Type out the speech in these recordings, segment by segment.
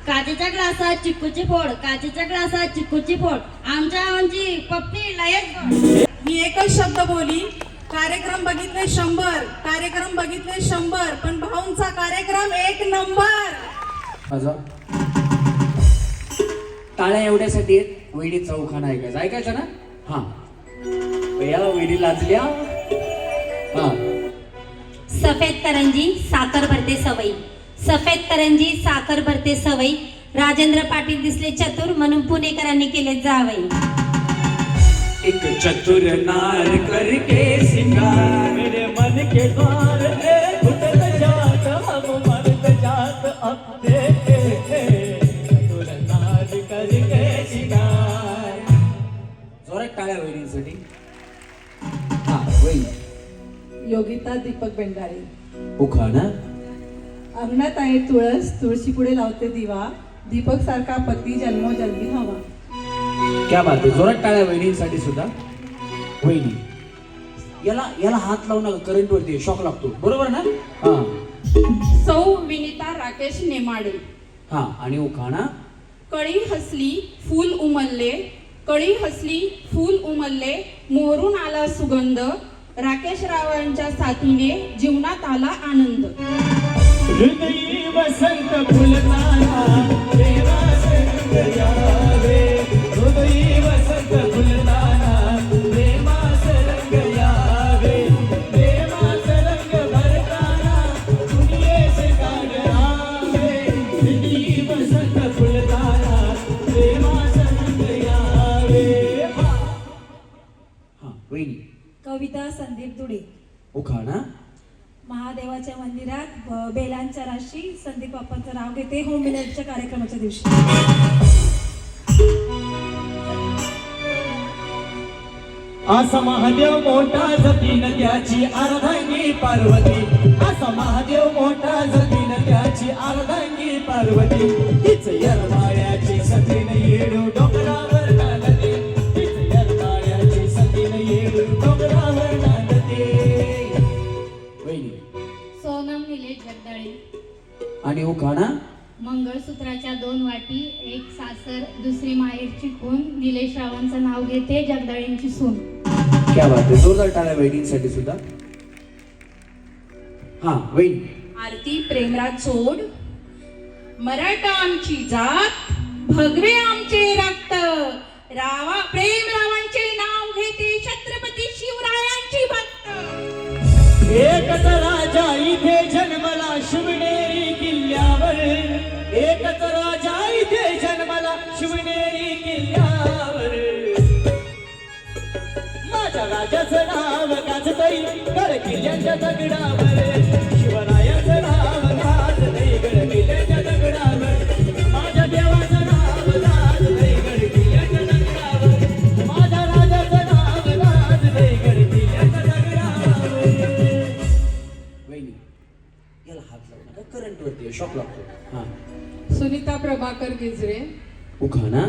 काचेच्या ग्लासात चिक्कूची फोड, काचेच्या ग्लासात चिक्कूची फोड, आमच्या आमची पप्पी लयच गोड. मी एकच शब्द बोली, कार्यक्रम बघितले 100, कार्यक्रम बघितले 100, पण भाऊंचा कार्यक्रम 1 नंबर. माझा टाळ्या एवढ्यासाठी आहेत, वहिनीचा उखाणा ऐकायचं ना? हा या वहिनी लाजल्या. हा सफेद करंजी साखर भरते सवई, सफेद करंजी साखर भरते सवई, राजेंद्र पाटील दिसले चतुर म्हणून पुणेकरांनी केले जावई. एक चतुर नार करके सिंगार, मेरे मन के द्वार उठल जात, हम मर्द जात अब देखे, चतुर नार करके सिंगार. जोरात टाळ्या वहिनींसाठी. हा वहिनी. योगिता दीपक बेंडाळे. उखाणा. अंगणात आहे तुळस, तुळशी पुढे लावते दिवा, दीपक सारखा पती जन्मोजन्मी हवा. क्या बात आहे. जोरात टाळ्या वहिनींसाठी सुद्धा. वहिनी याला हात लावू नका, करंट वरती शॉक लागतो, बरोबर ना? हा. सौ विनिता राकेश नेमाडे. हा आणि उखाणा. कळी हसली फूल उमलले, कळी हसली फूल उमलले, मोरून आला सुगंध, राकेश रावांच्या साथीने जीवनात आला आनंद. हृदयी वसंत फुलताना देवा संग यावे, हृदयी वसंत फुलताना देवा संग यावे, देवा संग भरताना दुनियेस काढ आवे, हृदयी वसंत फुलताना देवा संग यावे. हा वहिनी. कविता संदीप दुडे. उखाणा. महादेवाच्या मंदिरात बेलांच्या राशी, संदीप बाप्पांचं नाव घेते होम मिनिटच्या कार्यक्रमाच्या दिवशी. असा महादेव मोठा जतीन त्याची अर्धांगी पार्वती, असा महादेव मोठा जतीन त्याची अर्धांगी पार्वती, तीच यरमाळ्याची सतीन येडू डोंगरावर नांदते, तीच यरमाळ्याची सतीन येडू डोंगरावर नांदते. वहिनी. सोनम निलेश जगदाळे. आणि उखाणा. मंगळसूत्राच्या 2 वाटी, एक सासर दुसरी माहेरची खून, निलेश रावांचं नाव घेते जगदाळेंची सून. क्या बात आहे. जोरदार टाळ्या वहिनींसाठी सुद्धा. हा वहिनी. आरती प्रेमराज सोड. मराठा आमची जात, भगवे आमचे रक्त, रावा प्रेम रावांचे नाव घेते छत्रपती शिवरायांची भक्त. एकच राजा इथे जन्मला शिवनेरी किल्ल्यावर, एकच राजा इथे जन्मला शिवनेरी किल्ल्यावर, माझ्या राजाचं नाव गाजतई गड किल्ल्याच्या दगडावर, शिवरायाचं नाव गाजतई गड किल्ल्याच्या दगडावर, माझ्या देवाचं नाव गाजतई गड किल्ल्याच्या दगडावर, माझ्या राजाचं नाव गाजतई गड किल्ल्याच्या दगडावर. वहिनी याला हात लावू नका, करंट वरती शॉक लागतो. हा. सुनीता प्रभाकर गिजरे. उखाणा.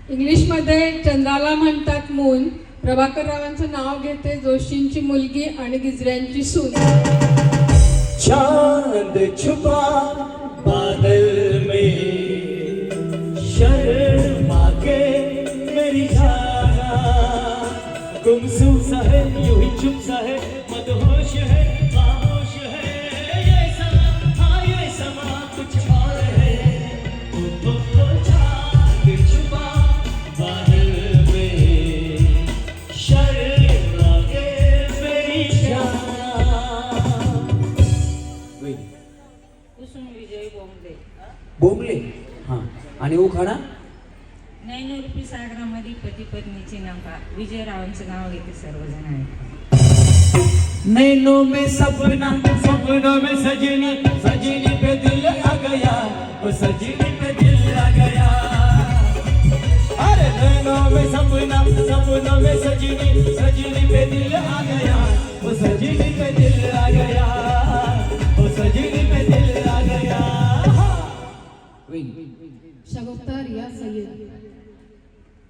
इंग्लिशमध्ये चंद्राला म्हणतात मून, प्रभाकर रावांचं नाव घेते जोशींची मुलगी आणि गिजऱ्यांची सून. चांद छुपा बादल में, शर्मा के मेरी जाना, गुमसुम सा है यूं ही चुप सा है, मदहोश है खामोश है, ये समा हाँ ये समा कुछ और है, चांद छुपा बादल में, शर्मा के मेरी जाना. कुसुम विजय बोंबले. बोंबले. हा आणि उखाणा. नैनरूपी सागरामध्ये पती पत्नीची नौका, विजयरावांचं नाव घेते सर्वजण आहे. नैनों में सपना, सपनों में सजनी, सजनी पे दिल आ गया, वो सजनी पे दिल आ गया. अरे नैनों में सपना, सपनों में सजनी, सजनी पे दिल आ गया, वो सजनी पे दिल आ गया, वो सजनी पे दिल आ गया. शगुफ्ता रिया सय्यद.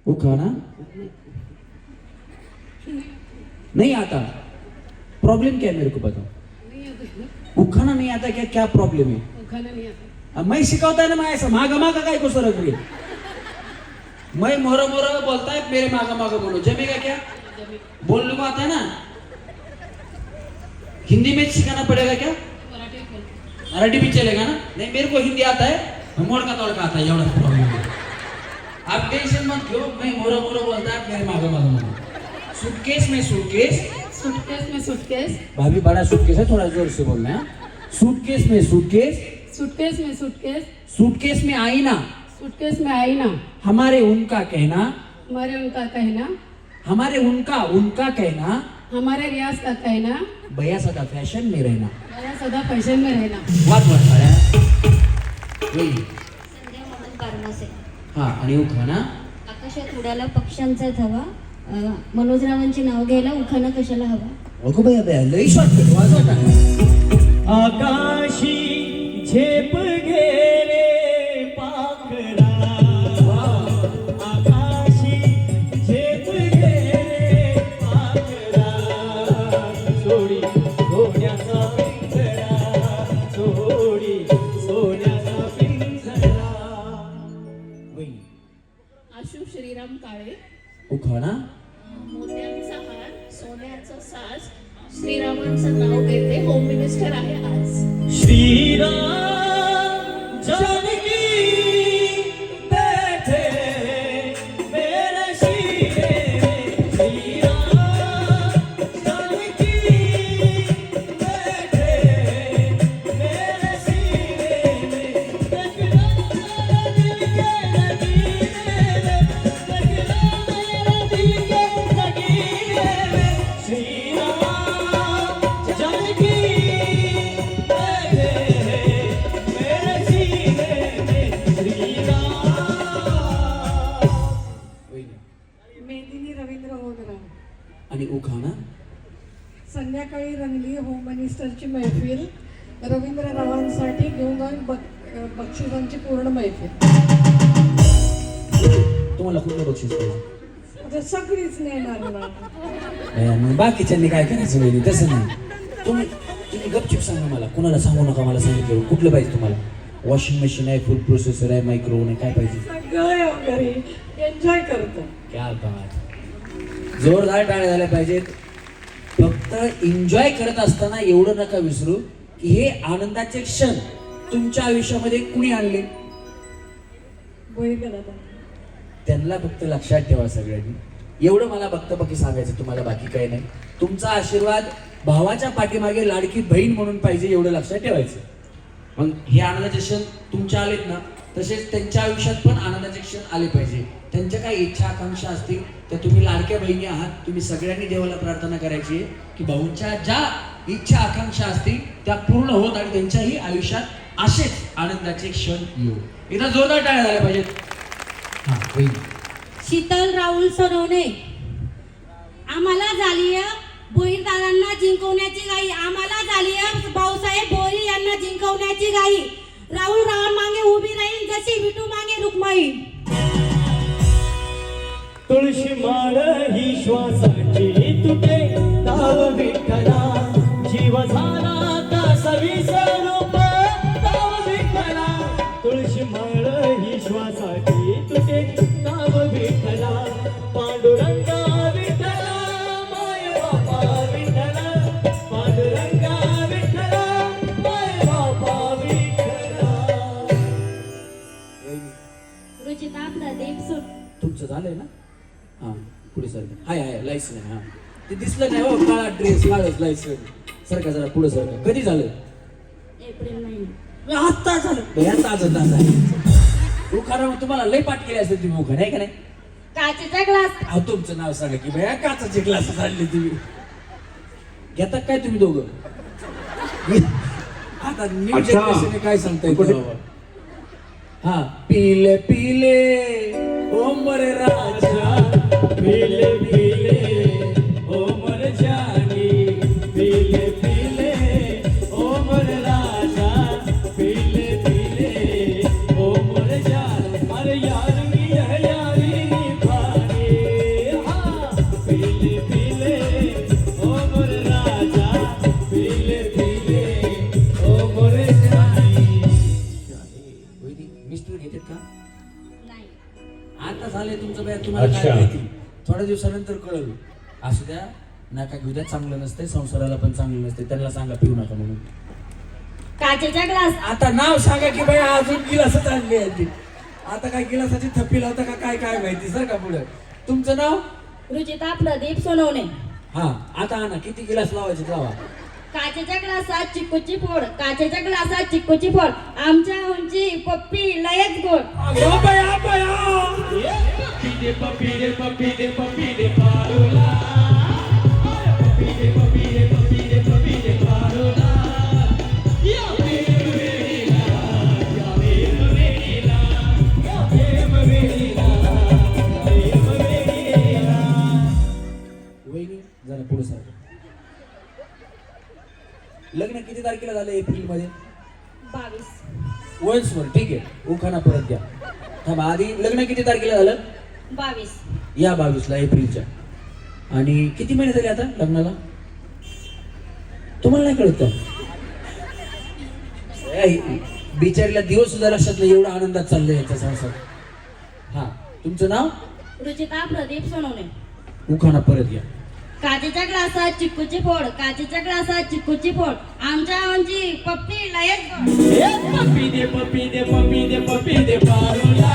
उखाना. नहीं आता. प्रॉब्लम क्या है मेरे को बताओ. उखाना नहीं आता क्या? क्या प्रॉब्लम है? उखाणा नाही आता. मैं शिकवताय ना मैं ऐसा मागा मागा काय को सरक रही मैं मोरो मोरो बोलता है मेरे मागा मागा बोलो जमेगा क्या बोल लूंगा आता है ना हिंदी में सिखाना पड़ेगा क्या मराठी भी चलेगा ना नहीं मेरे को हिंदी आता है मोड़का तोड़का आता है एवढा प्रॉब्लम है आप टेंशन मत लो मैं मोरो मोरो बोलता है मेरे मागा मागा बोलो सूटकेस में सूटकेस सूटकेस में सूटकेस भाभी बड़ा सूटकेस है थोड़ा जोर से बोलना है सूटकेस में सूटकेस सूटकेस में सूटकेस सूटकेस में आईना सूटकेस में आईना हमारे उनका कहना हमारे उनका कहना हमारे उनका कहना हमारे रियाज का कहना भैया सदा फॅशन में रहना मेरा सदा फैशन में रहना वाट वाट साड्या होई संध्या म्हणून बारमासे हा आणि उखाणा आकाशात उडाला पक्ष्यांचा धवा मनोजरावांचे नाव घ्यायला उखाणा कशाला हवा अगो भैया भैया लई शॉर्टकट वाजवता आकाशी झेप गेले पाखरा आकाशी झेप गेले पाखरा सोडी सोन्याचा पिंजरा सोडी सोन्याचा पिंजरा होई आशु श्रीराम काळे उखाणा मोत्यांचा हार सोन्याचा साज श्रीरामांचं नाव घेते होम मिनिस्टर आहे आज श्रीराम जानकी बैठे मेरे शीरे श्रीराम जानकी बैठे मेरे शीरे देखना मेरा दिल के नगीने देखना मेरा दिल के नगीने श्रीराम जानकी बैठे मेरे सीने में श्रीराम होई मेदिनी रवींद्र होनराव. आणि उखाणा संध्याकाळी रंगली होम मिनिस्टरची मैफिल रवींद्ररावांसाठी घेऊन जाऊन बक्षिसांची पूर्ण मैफिल. तुम्हाला कुठलं बक्षीस पाहिजे आता सगळीच नेणार ना. मग बाकीच्यांनी काय करायचं वहिनी तसं नाही तुम्ही गपचिप सांगा मला कोणाला सांगू नका मला सांगितलं कुठलं पाहिजे तुम्हाला वॉशिंग मशीन आहे फूड प्रोसेसर आहे मायक्रोवेव्ह आहे काय पाहिजे सगळे वगैरे एन्जॉय करतो. क्या बात जोरदार टाळ्या झाल्या पाहिजेत फक्त एन्जॉय करत असताना एवढं नका विसरू की हे आनंदाचे क्षण तुमच्या आयुष्यामध्ये कुणी आणले बहिणी दादा त्यांना फक्त लक्षात ठेवा सगळ्यांनी एवढं मला बघता सांगायचं तुम्हाला बाकी काही नाही तुमचा आशीर्वाद भावाच्या पाठीमागे लाडकी बहीण म्हणून पाहिजे एवढं लक्षात ठेवायचं मग हे आनंदाचे क्षण तुमच्या आलेत ना तसेच त्यांच्या आयुष्यात पण आनंदाचे क्षण आले पाहिजे त्यांच्या काही इच्छा आकांक्षा असतील तर तुम्ही लाडक्या बहिणी आहात तुम्ही सगळ्यांनी देवाला प्रार्थना करायची आहे की भाऊंच्या ज्या इच्छा आकांक्षा असतील त्या पूर्ण होत आणि त्यांच्याही आयुष्यात असेच आनंदाचे क्षण येऊ एकदा जोरदार टाळ्या झाल्या पाहिजेत हा बहिणी शीतल राहुल सोनवणे आम्हाला झाली भोईर दादांना जिंकवण्याची घाई आम्हाला झाली भाऊसाहेब भोईर यांना जिंकवण्याची घाई राहुल रावण मागे उभी राहील जशी विटू मागे रुक्माई तुळशी माळ ही श्वासाची तुटे ताव विठ्ठला जीव झाला कासवी स्वरूप ताव विठ्ठला तुळशी माळ ही श्वासाची तुटे ताव विठ्ठला पांडुरंगा विठ्ठला माय बापा विठ्ठला पांडुरंगा विठ्ठला माय बापा विठ्ठला. रुचिता प्रदीप सुट तुमचं झालंय ना हा पुढे सर हाय हाय लायसन आहे हा ते दिसलं नाही हो काळा ड्रेस काळच लायसन सरका जरा पुढे सरका कधी झालं एप्रिल महिना आता झालं भैया ताजं आहे तू खरं तुम्हाला लय पाठ केली असते तुम्ही मुख नाही का नाही काचेचा ग्लास अहो तुमचं नाव सांगा की भैया काचाचे ग्लास आणले तुम्ही घेतात काय तुम्ही दोघं आता न्यू जनरेशन काय सांगताय बाबा हा पीले पीले ओ मरे राजा पीले पीले ओ मर जानी पीले पीले ओ मर राजा पीले पीले ओ मर जान अरे यार की है यारी निभानी हाँ पीले पीले ओ मर राजा पीले पीले ओ मर जानी मिस्टर घेतात का? नाही. आता झाले तुमचं बाय, तुम्हाला काय अच्छा. माहिती, थोड्या दिवसानंतर कळलं. असू द्या, नका घेऊ द्या, चांगलं नसते, संसाराला पण चांगलं नसते. त्यांना सांगा पिऊ नका म्हणून. काचेचा ग्लास. आता नाव सांगा की बाई, अजून गिलास आणली आहे ती. आता काय गिलासाची थप्पी लावता का काय काय माहिती सर का पुढे. तुमचं नाव? रुचिता प्रदीप सोनवणे. हा, आता आणा, किती गिलास लावायचे लावा. काचेच्या ग्लासात चिक्कूची फोड, काचेच्या ग्लासात चिक्कूची फोड, आमच्या उंची पप्पी लयच गोड. अगं बया बया. वहिनी जरा पुढे सर. लग्न किती तारखेला झालं एप्रिल मध्ये? 22. वन्सवर, ठीक आहे, उखाणा परत द्या. थांबा, आधी लग्न किती तारखेला झालं? 22. या 22ला एप्रिलच्या. आणि किती महिने झाले आता लग्नाला? तुम्हाला नाही कळत का? बिचारीला दिवस सुद्धा लक्षात नाही, एवढा आनंदात चाललंय याचा संसार. हा, तुमचं नाव? रुचिता प्रदीप सोनवणे. उखाणा परत घ्या. काचेच्या ग्लासात चिक्कूची फोड, काचेच्या ग्लासात चिक्कूची फोड, आमच्या उंची पप्पी लयच गोड. पप्पी दे पप्पी दे पप्पी दे पप्पी दे पारुला.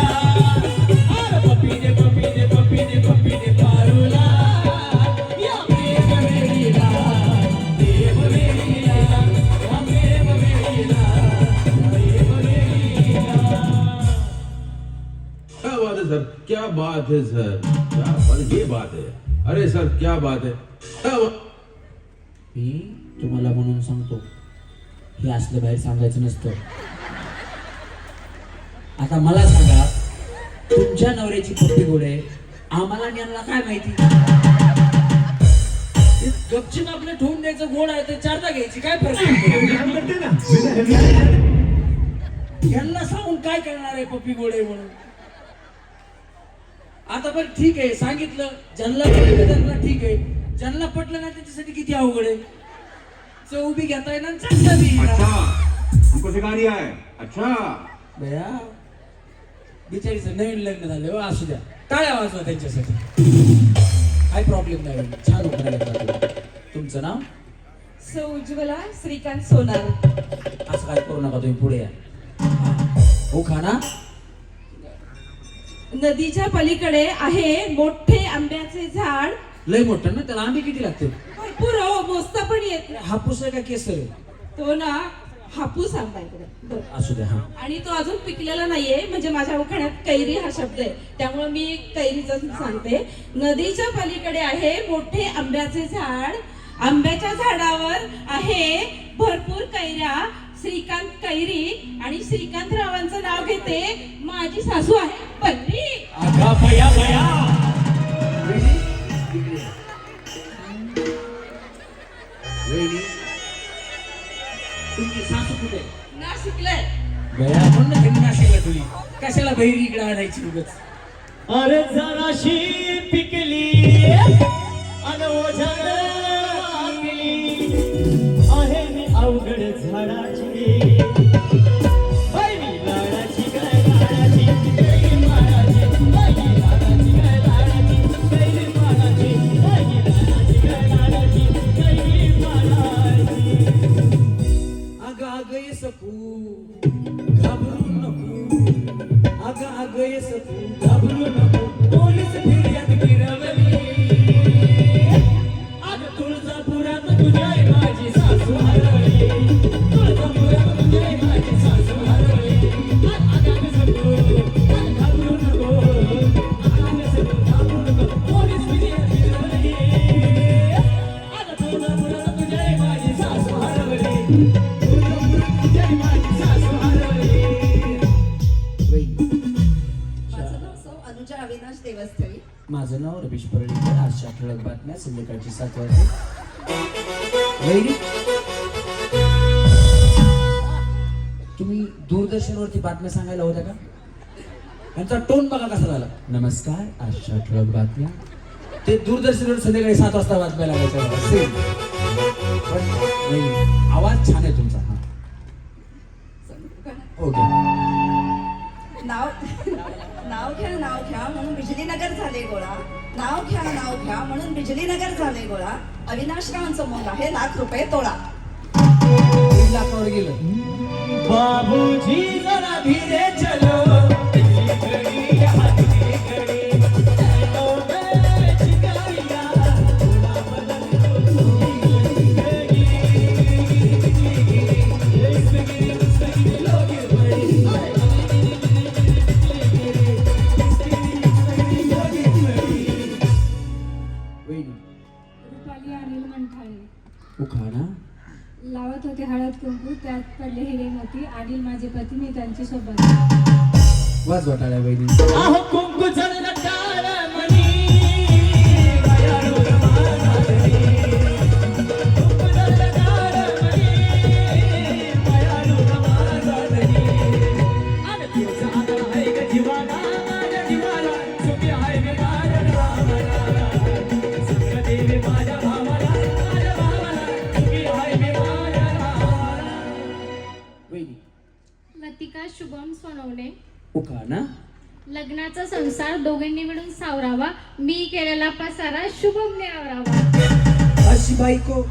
अरे पप्पी दे पप्पी दे पप्पी दे पप्पी दे पारुला. या प्रेम वेळीला, देव वेळीला, या प्रेम वेळीला, देव वेळीला. क्या बात है सर, क्या बात है सर, क्या बात, ये बात है. अरे सर क्या बात है, क्या बात. मी तुम्हाला म्हणून सांगतो, हे असलं बाहेर सांगायचं नसतं. आता मला सांगा, तुमच्या नवऱ्याची पप्पी गोड आहे, आम्हाला आणि यांना काय माहिती? ते गपचीप आपलं ठेवून द्यायचं, गोड आहे ते चारदा घ्यायची, काय फरक पडतो? यांना सांगून काय करणार आहे पप्पी गोड आहे म्हणून? आता पण ठीक आहे, सांगितलं, ज्यांना पटलं त्यांना ठीक आहे, ज्यांना पटलं ना त्यांच्यासाठी किती अवघड आहे. उभी घेता येणार, चांगला बी येणार. अच्छा हमको सिखा दिया है. अच्छा बया, बिचारीचं नवीन लग्न झालं हो, असू द्या, टाळ्या वाजवा त्यांच्यासाठी. काय प्रॉब्लेम नाही, छान उभं. तुमचं नाव? सौ उज्ज्वला श्रीकांत सोनार. असं काय करू नका, तुम्ही पुढे या. हो खाना. नदीच्या पलीकडे आहे मोठे आंब्याचे झाड. लय मोठं ना, त्याला आंबे किती लागते? भरपूर हो, मोजता पण येत नाही. हापूस आहे का केसर आहे? तो ना हापूस आंबा इकडे. बरं. असू द्या. हा, आणि तो अजून पिकलेला नाहीये, म्हणजे माझ्या उखाण्यात कैरी हा शब्द आहे, त्यामुळे मी कैरीच सांगते. नदीच्या पलीकडे आहे मोठे आंब्याचे झाड, आंब्याच्या झाडावर आहे भरपूर कैऱ्या, श्रीकांत कैरी, आणि श्रीकांतरावांचं नाव घेते, माझी सासू आहे बल्ली. आगा भया भया. वहिनी, तुमची सासू कुठे? ना शिकलंय. बया म्हणून त्यांनी नाशिकला तुली, कशाला बहिरी इकडे आणायची उगाच. अरे जराशी पिकली अन ओझर वाकली, आहे मी अवघड झाडाची, बाई मी लाडाची काय लाडाची, बाई माडाची, बाई लाडाची काय लाडाची, बाई माडाची, बाई लाडाची काय लाडाची, बाई माडाची. अगं अगं ये सखू घाबरू नको, अगं अगं ये सखू घाबरू नको, पोलीस फिर्याद गिरवली. अगं तुळजापुरात तुझ्या माझी सासू हरवली, तुळजापुरात तुझ्या माझी सासू हरवली. अगं सखू घाबरू नको, अगं सखू घाबरू नको, पोलीस फिर्याद गिरवली. अगं तुळजापुरात तुझ्या माझी सासू हरवली, तुळजापुरात तुझ्या माझी सासू हरवली. माझं नाव सौ अनुजा अविनाश देवस्थळी. माझं नाव रमेश परळीकर. आजच्या ठळक बातम्या संध्याकाळची 7 वाजता. वहिनी, तुम्ही दूरदर्शनवरती बातम्या सांगायला होत्या का? त्यांचा टोन बघा कसा झाला. नमस्कार, आजच्या ठळक बातम्या. ते दूरदर्शनवर संध्याकाळी 7 वाजता बातम्या लागायच्या. सेम. पण वहिनी, आवाज छान आहे तुमचा. हा, ओके. नगर झाले गोळा, नाव घ्या म्हणून बिजली नगर झाले गोळा. अविनाशरावांचं मोल आहे ₹1,00,000 तोळा. 3 लाखावर गेलं. बाबूजी जरा धीरे चलो, पिछली घड़ी हाथी घड़ी, चलो मैं शिकारिया, थोड़ा बदल दो जिंदगी. इसमें गिरी लोगे बड़ी, वहिनी रुपाली अनिल मंठाळे उखाणा लावत होते हळद कुंकू, त्यात पडले हिरे मोती. अनिल माझे पती, मी त्यांची सोबत. वाजवा टाळ्या वहिनी. आहो कुंकू चढ टाळ मनी, मायाळू रमानारी. कुंकू चढ टाळ मनी, मायाळू रमानारी. अन तुझा आता आहे ग जीवाला, माझ्या जीवाला सुखी आहे मी माझ्या रामाला. सुख देवी माझ्या भावाला, माझ्या भावाला सुखी आहे मी माझ्या रामाला. वहिनी लतिका शुभम सोनवणे. उखाणा लग्नाचा संसार दोघांनी मिळून सावरावा, मी केलेला पसारा शुभमने आवरावा. अशी बायको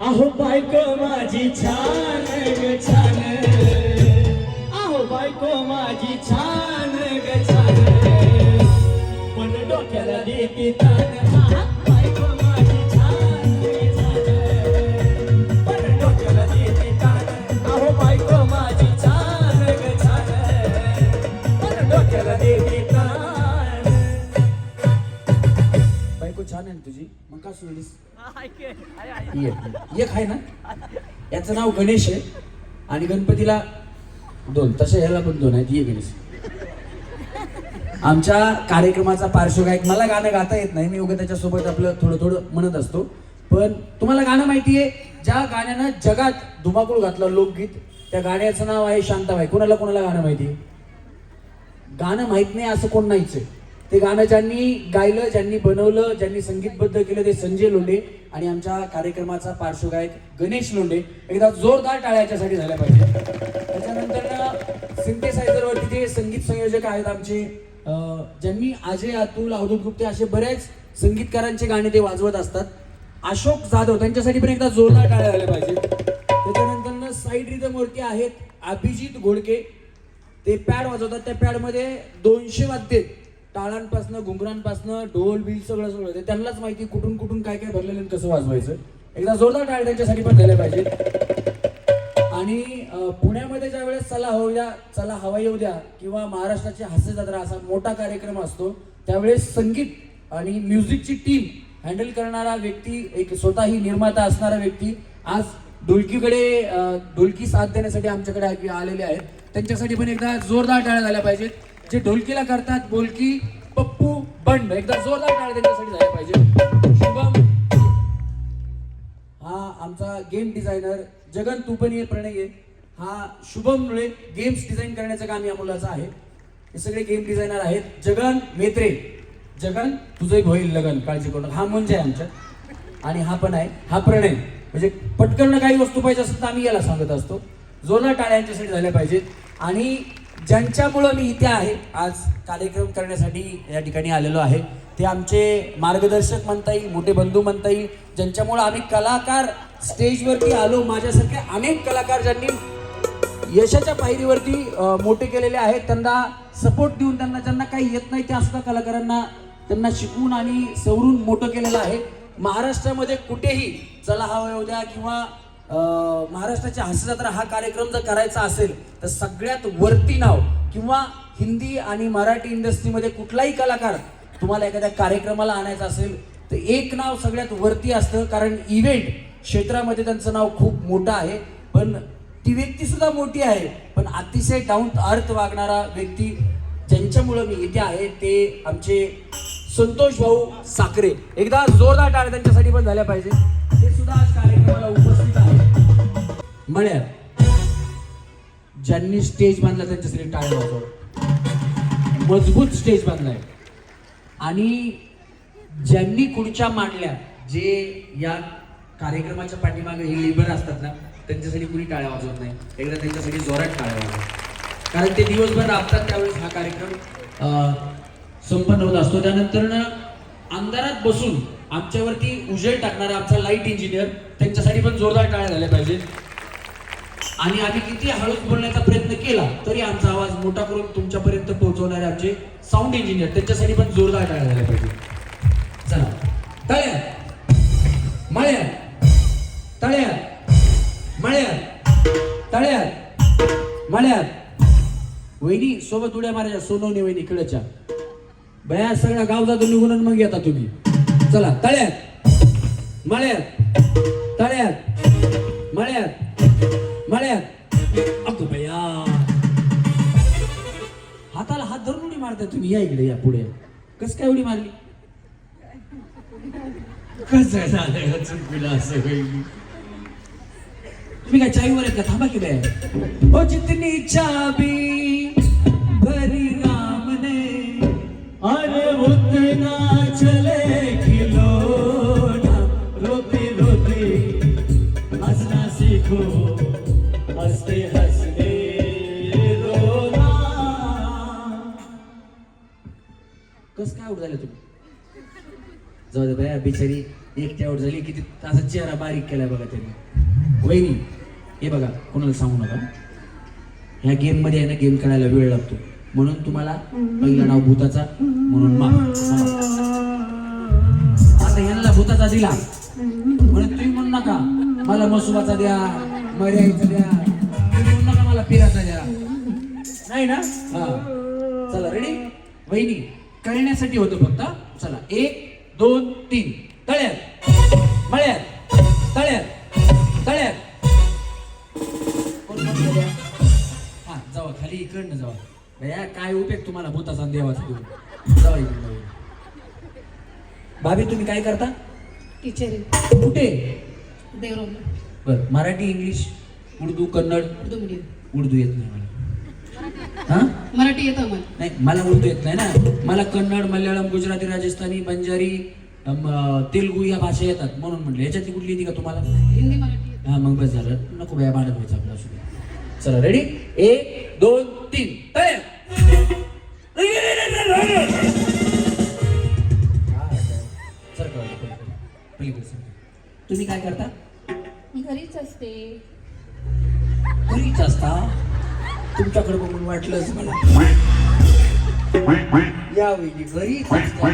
आहो बायको माझी छान ग छान, आहो बायको माझी छान ग छान, पण डोक्याला देते ताण. आहा, बायको माझी छान ग छान, पण डोक्याला देते ताण. आहो बायको माझी छान ग छान, पण डोक्याला देते ताण. बायको छान आहे ना तुझी, मग का सोडलीस? एक आहे ना, याचं नाव गणेश आहे आणि गणपतीला 2, तसे ह्याला पण 2 आहेत. ये गणेश. आमच्या कार्यक्रमाचा पार्श्वगायक. मला गाणं गाता येत नाही, मी उगा त्याच्यासोबत आपलं थोडं थोडं म्हणत असतो. पण तुम्हाला गाणं माहितीये, ज्या गाण्यानं जगात धुमाकूळ घातला लोकगीत, त्या गाण्याचं नाव आहे शांताबाई. कोणाला कोणाला गाणं माहितीये? गाणं माहित नाही असं कोण नाहीच आहे. ते गाणं ज्यांनी गायलं, ज्यांनी बनवलं, ज्यांनी संगीतबद्ध केलं ते संजय लोंढे आणि आमच्या कार्यक्रमाचा पार्श्वगायक गणेश लोंढे. एकदा जोरदार टाळ्या याच्यासाठी झाल्या पाहिजे. त्याच्यानंतर सिंथेसायझरवरती जे संगीत संयोजक आहेत आमचे, ज्यांनी अजय, अतुल, अवधूत गुप्ते असे बरेच संगीतकारांचे गाणे ते वाजवत असतात, अशोक जाधव, त्यांच्यासाठी पण एकदा जोरदार टाळ्या झाल्या पाहिजे. त्याच्यानंतर साईड रिदमवरती आहेत अभिजित घोडके, ते पॅड वाजवतात. त्या पॅडमध्ये 200 वाद्य, टाळांपासनं, घुंगरांपासनं, ढोल बिल सगळं सगळं, ते त्यांनाच माहिती कुठून कुठून काय काय भरलेलं आणि कसं वाजवायचं. एकदा जोरदार टाळ्या त्यांच्यासाठी पण झाल्या पाहिजेत. आणि पुण्यामध्ये ज्या वेळेस चला होऊया, चला हवा येऊ द्या किंवा महाराष्ट्राची हास्य जत्रा असा मोठा कार्यक्रम असतो, त्यावेळेस संगीत आणि म्युझिकची टीम हँडल करणारा व्यक्ती, एक स्वतःही निर्माता असणारा व्यक्ती आज ढोलकी साथ देण्यासाठी आमच्याकडे आलेले आहेत. त्यांच्यासाठी पण एकदा जोरदार टाळ्या झाल्या पाहिजेत. जे ढोलकीला करतात, बोलकी पप्पू बंड, एकदा जोरदार टाळ्या त्यांच्यासाठी झाल्या पाहिजे. शुभम हा आमचा गेम डिझायनर. जगन तू पण ये, प्रणय ये. हा शुभममुळे गेम्स डिझाईन करण्याचं काम या मुलाचं आहे. हे सगळे गेम डिझायनर आहेत. जगन मेत्रे. जगन तुझंही होईल लगन, काळजी करू नका. हा म्हणजे आहे आमच्यात. आणि हा पण आहे, हा प्रणय. म्हणजे पटकन काही वस्तू पाहिजे असेल तर आम्ही याला सांगत असतो. जोरदार टाळ्या यांच्यासाठी झाल्या पाहिजेत. आणि ज्यांच्यामुळं मी इथे आहे, आज कार्यक्रम करण्यासाठी या ठिकाणी आलेलो आहे, ते आमचे मार्गदर्शक म्हणता येईल, मोठे बंधू म्हणता येईल, ज्यांच्यामुळं आम्ही कलाकार स्टेजवरती आलो. माझ्यासारखे अनेक कलाकार ज्यांनी यशाच्या पायरीवरती मोठे केलेले आहेत, त्यांना सपोर्ट देऊन, त्यांना ज्यांना काही येत नाही त्या सुद्धा कलाकारांना त्यांना शिकवून आणि सवरून मोठं केलेलं आहे. महाराष्ट्रामध्ये कुठेही चला हवा येऊ द्या किंवा महाराष्ट्राची हास्य जत्रा हा कार्यक्रम जर करायचा असेल तर सगळ्यात वरती नाव, किंवा हिंदी आणि मराठी इंडस्ट्रीमध्ये कुठलाही कलाकार तुम्हाला एखाद्या कार्यक्रमाला आणायचा असेल तर एक नाव सगळ्यात वरती असतं, कारण इव्हेंट क्षेत्रामध्ये त्यांचं नाव खूप मोठं आहे. पण ती व्यक्ती सुद्धा मोठी आहे, पण अतिशय डाऊन टू अर्थ वागणारा व्यक्ती ज्यांच्यामुळं मी इथे आहे ते आमचे संतोष भाऊ साखरे. एकदा जोरदार टाळ्या त्यांच्यासाठी पण झाल्या पाहिजे. ते सुद्धा आज कार्यक्रमाला उपस्थित आहे. मळ्यात ज्यांनी स्टेज बांधला त्यांच्यासाठी टाळ्या वाजवा. मजबूत स्टेज बांधलाय. आणि ज्यांनी खुर्च्या मांडल्या, जे या कार्यक्रमाच्या पाठीमागे हे लेबर असतात ना, त्यांच्यासाठी कुणी टाळ्या वाजवत नाही. एकदा त्यांच्यासाठी जोरात टाळ्या वाजवा, कारण ते दिवसभर राबतात. त्यावेळेस हा कार्यक्रम संपन्न होत असतो. त्यानंतर अंधारात बसून आमच्यावरती उजेड टाकणारा आमचा लाईट इंजिनियर, त्यांच्यासाठी पण जोरदार टाळ्या झाल्या पाहिजे. आणि आम्ही किती हळूच बोलण्याचा प्रयत्न केला तरी आमचा आवाज मोठा करून तुमच्यापर्यंत पोहोचवणारे आमचे साऊंड इंजिनियर, त्यांच्यासाठी पण जोरदार टाळ्या झाल्या पाहिजे. चला टाळ्या, माळ्या, टाळ्या, माळ्या, टाळ्या, माळ्या. वहिनी सोबत उड्या मारायच्या, सोनवणे वहिनी इकडच्या. बया सगळ्या गाव जातो निघून मग येता तुम्ही. चला टाळ्यात, माळ्यात, टाळ्यात, माळ्यात, माळ्यात. अगं बया, हाताला हात धरून उडी मारताय तुम्ही. या इकडे, या पुढे. कस काय उडी मारली? कसं झालं चुकलं असं वहिनी? तुम्ही काय चावीवर आहेत का? थांबा की बाय. ओ जितनी चाबी भरी राम ने, अरे उतना चले खिलौना, रोते रोते हंसना सीखो, हंसते हंसते रोना. कस काय आउट झाले तुम्ही? जाऊ दे बाया, बिचारी एकटी आउट झाली. किती तासा चेहरा बारीक केलाय बघा त्यांनी. वहिनी हे बघा, कोणाला सांगू नका. ह्या गेम मध्ये आहे ना, गेम खेळायला वेळ लागतो. म्हणून तुम्हाला पहिलं नाव भूताचा म्हणून आता यांना भूताचा दिला म्हणून तुम्ही म्हणू नका मला मसुबाचा द्या, मर्याईचा द्या. तुम्ही म्हणू नका मला पिराचा द्या, नाही ना? हा चला रेडी. वहिनी कळण्यासाठी होतं फक्त. चला 1 2 3. तळ्यात, मळ्यात, तळ्यात, तळ्यात. हा जावा खाली, इकडनं जावा. भैया काय उपयोग तुम्हाला भूताचा देवाचा देऊ. जावा इकडे. भाभी तुम्ही काय करता? टीचर कुठे? देवराम. बर, मराठी, इंग्लिश, उर्दू, कन्नड? उर्दू मीडियम. उर्दू येत नाही मला. हा मराठी येतं मला. नाही, मला उर्दू येत नाही ना. मला कन्नड, मल्याळम, गुजराती, राजस्थानी, बंजारी, तेलुगू या भाषा येतात. म्हणून म्हटलं याच्यातली कुठली येते का तुम्हाला? हिंदी मराठी. हा मग बस झालं, नको बाया भांडण व्हायचं आपला सुद्धा. चला रेडी 1 2 3. तुम्ही काय करता? घरीच असते. घरीच असता? तुमच्याकडे बघून वाटलंच मला. या वहिनी घरीच असता.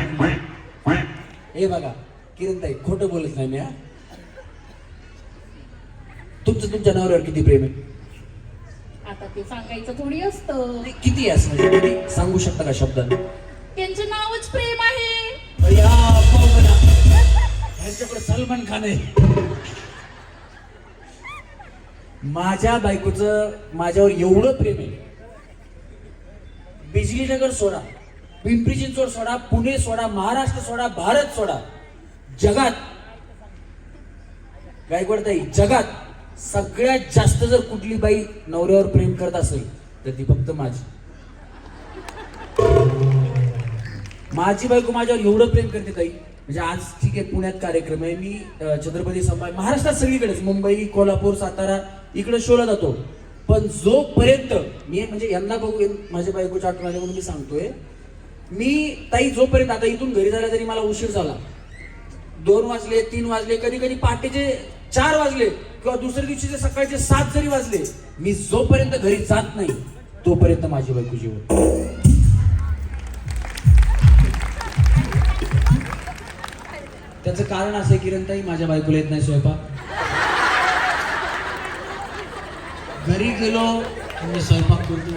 हे बघा किरणताई, खोटं बोलत नाही मी. तुमचं तुमच्या नवऱ्यावर किती प्रेम आहे? आता ते सांगायचं थोडी असतं. किती असं म्हणजे किती सांगू शकता का शब्दाने? त्यांचं नावच प्रेम आहे. ह्यांच्याकडे सलमान खान आहे. माझ्या बायकोचं माझ्यावर एवढं प्रेम आहे. बिजलीनगर सोडा, पिंपरी चिंचवड सोडा, पुणे सोडा, महाराष्ट्र सोडा, भारत सोडा, जगात गायकवाडताई जगात सगळ्यात जास्त जर कुठली बाई नवऱ्यावर प्रेम करत असेल तर ती फक्त माझी बायको माझ्यावर एवढं प्रेम करते ताई. म्हणजे आज ठीक आहे पुण्यात कार्यक्रम आहे, मी छत्रपती संभाजी महाराष्ट्रात सगळीकडेच मुंबई, कोल्हापूर, सातारा इकडे शोला जातो. पण जोपर्यंत मी म्हणजे यांना बघू माझ्या बायकोच्या आठवण आली म्हणून मी सांगतोय, मी ताई जोपर्यंत आता इथून घरी जायला तरी मला उशीर झाला, 2 वाजले, 3 वाजले, कधी कधी पहाटेचे 4 वाजले किंवा दुसऱ्या दिवशीचे सकाळचे 7 जरी वाजले, मी जोपर्यंत घरी जात नाही तोपर्यंत माझी बायको जीवन. त्याचं कारण असं आहे किरणताई, माझ्या बायकोला येत नाही स्वयंपाक. घरी गेलो मी स्वयंपाक करतो,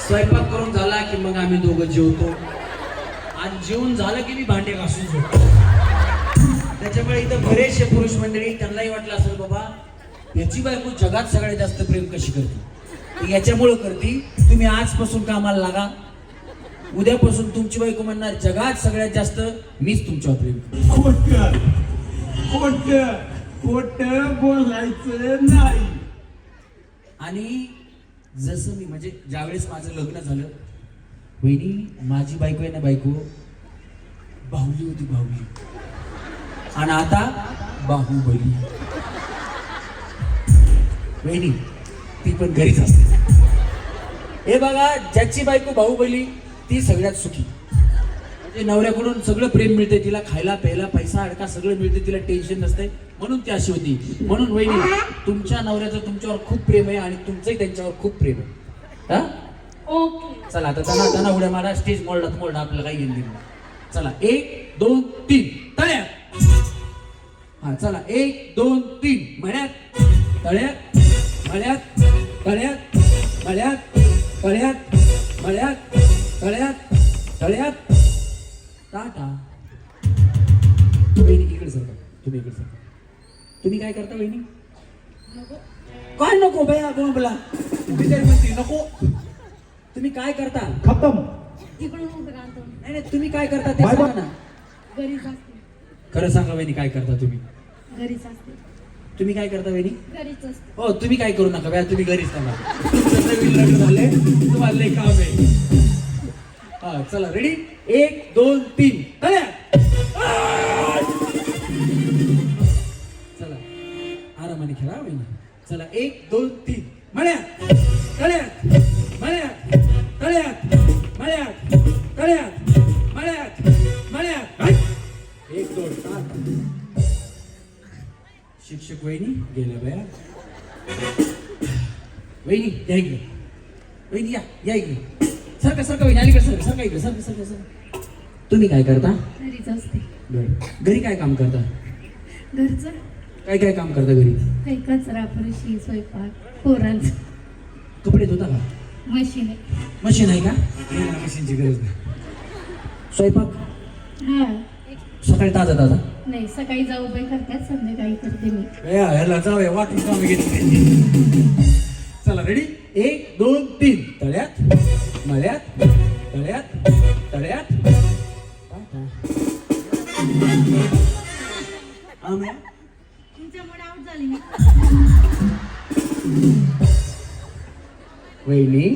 स्वयंपाक करून झाला की मग आम्ही दोघं जेवतो आणि जेवून झालं की मी भांडे घासून झोपतो. त्याच्यामुळे इथं बरेचसे पुरुष मंडळी त्यांनाही वाटलं असेल बाबा याची बायको जगात सगळ्यात जास्त प्रेम कशी करते, याच्यामुळं करते. तुम्ही आजपासून कामाला लागा, उद्यापासून तुमची बायको म्हणणार जगात सगळ्यात जास्त मीच तुमच्यावर प्रेम करते. खोट बोलायचं नाही. आणि जसं मी म्हणजे ज्यावेळेस माझं लग्न झालं, वहिनी माझी बायको आहे ना, बायको बाहुली होती, बाहुली, आणि आता बाहुबली. वहिनी ती पण घरीच असते. हे बघा, ज्याची बायको बाहुबली ती सगळ्यात सुखी. म्हणजे नवऱ्याकडून सगळं प्रेम मिळते तिला, खायला प्यायला पैसा अडका सगळं मिळते, तिला टेन्शन नसते, म्हणून ती अशी होती. म्हणून वहिनी तुमच्या नवऱ्याचं तुमच्यावर खूप प्रेम आहे आणि तुमचंही त्यांच्यावर खूप प्रेम आहे. हा ओके. चला आता त्यांना उड्या मारा, स्टेज मोडला आपल्याला काही घेऊन दिलं. चला 1 2 3 तळ्यात. हा चला 1 2 3 मळ्यात तळ्यात मळ्यात तळ्यात मळ्यात तळ्यात मळ्यात तळ्यात तळ्यात. टाटा. वहिनी इकडे सरका, तुम्ही इकडे सरका. तुम्ही काय करता वहिनी? काय नको बया बोंबला, तुम्ही तरी म्हणते नको. तुम्ही काय करता? खतम. तिकडून उभं राहतो. नाही नाही तुम्ही काय करता ते सांगा ना. घरीच असते. खरं सांगा वहिनी काय करता तुम्ही? घरीच असते. तुम्ही काय करता वहिनी? घरीच असते. हो तुम्ही काय करू नका बया, तुम्ही घरीच थांबा. तुमचं नवीन लग्न झाले, तुम्हाला लई काम आहे. हा चला रेडी 1 2 3 तळ्यात. चला आरामाने खेळा वहिनी. चला 1 2 3 मळ्यात तळ्यात मळ्यात तळ्यात मळ्यात तळ्यात मळ्यात मळ्यात. 1 2 3. शिक्षक वहिनी गेल्या बया. वहिनी या इकडे. वहिनी या इकडे. सारखं वहिनी अलीकडे सारखं इकडे सारखं. तुम्ही काय करता? घरीच असते. बरं घरी काय काम करता? घरचं काय काम करता घरी? काही कचरा फरशी स्वयंपाक पोरांचं. कपडे धुता का? मशीन आहे. मशीन आहे का? मशीनची गरज नाही. स्वयंपाक हा सकाळी ताजा नाही, सकाळी जाऊ बाई करतात, संध्याकाळी करते मी. ह्याला जाऊया वाटून कामं घेतली. चला रेडी 1 2 3 तळ्यात मळ्यात तळ्यात तळ्यात. आम्या तुमच्यामुळे आउट झाली मी. वहिनी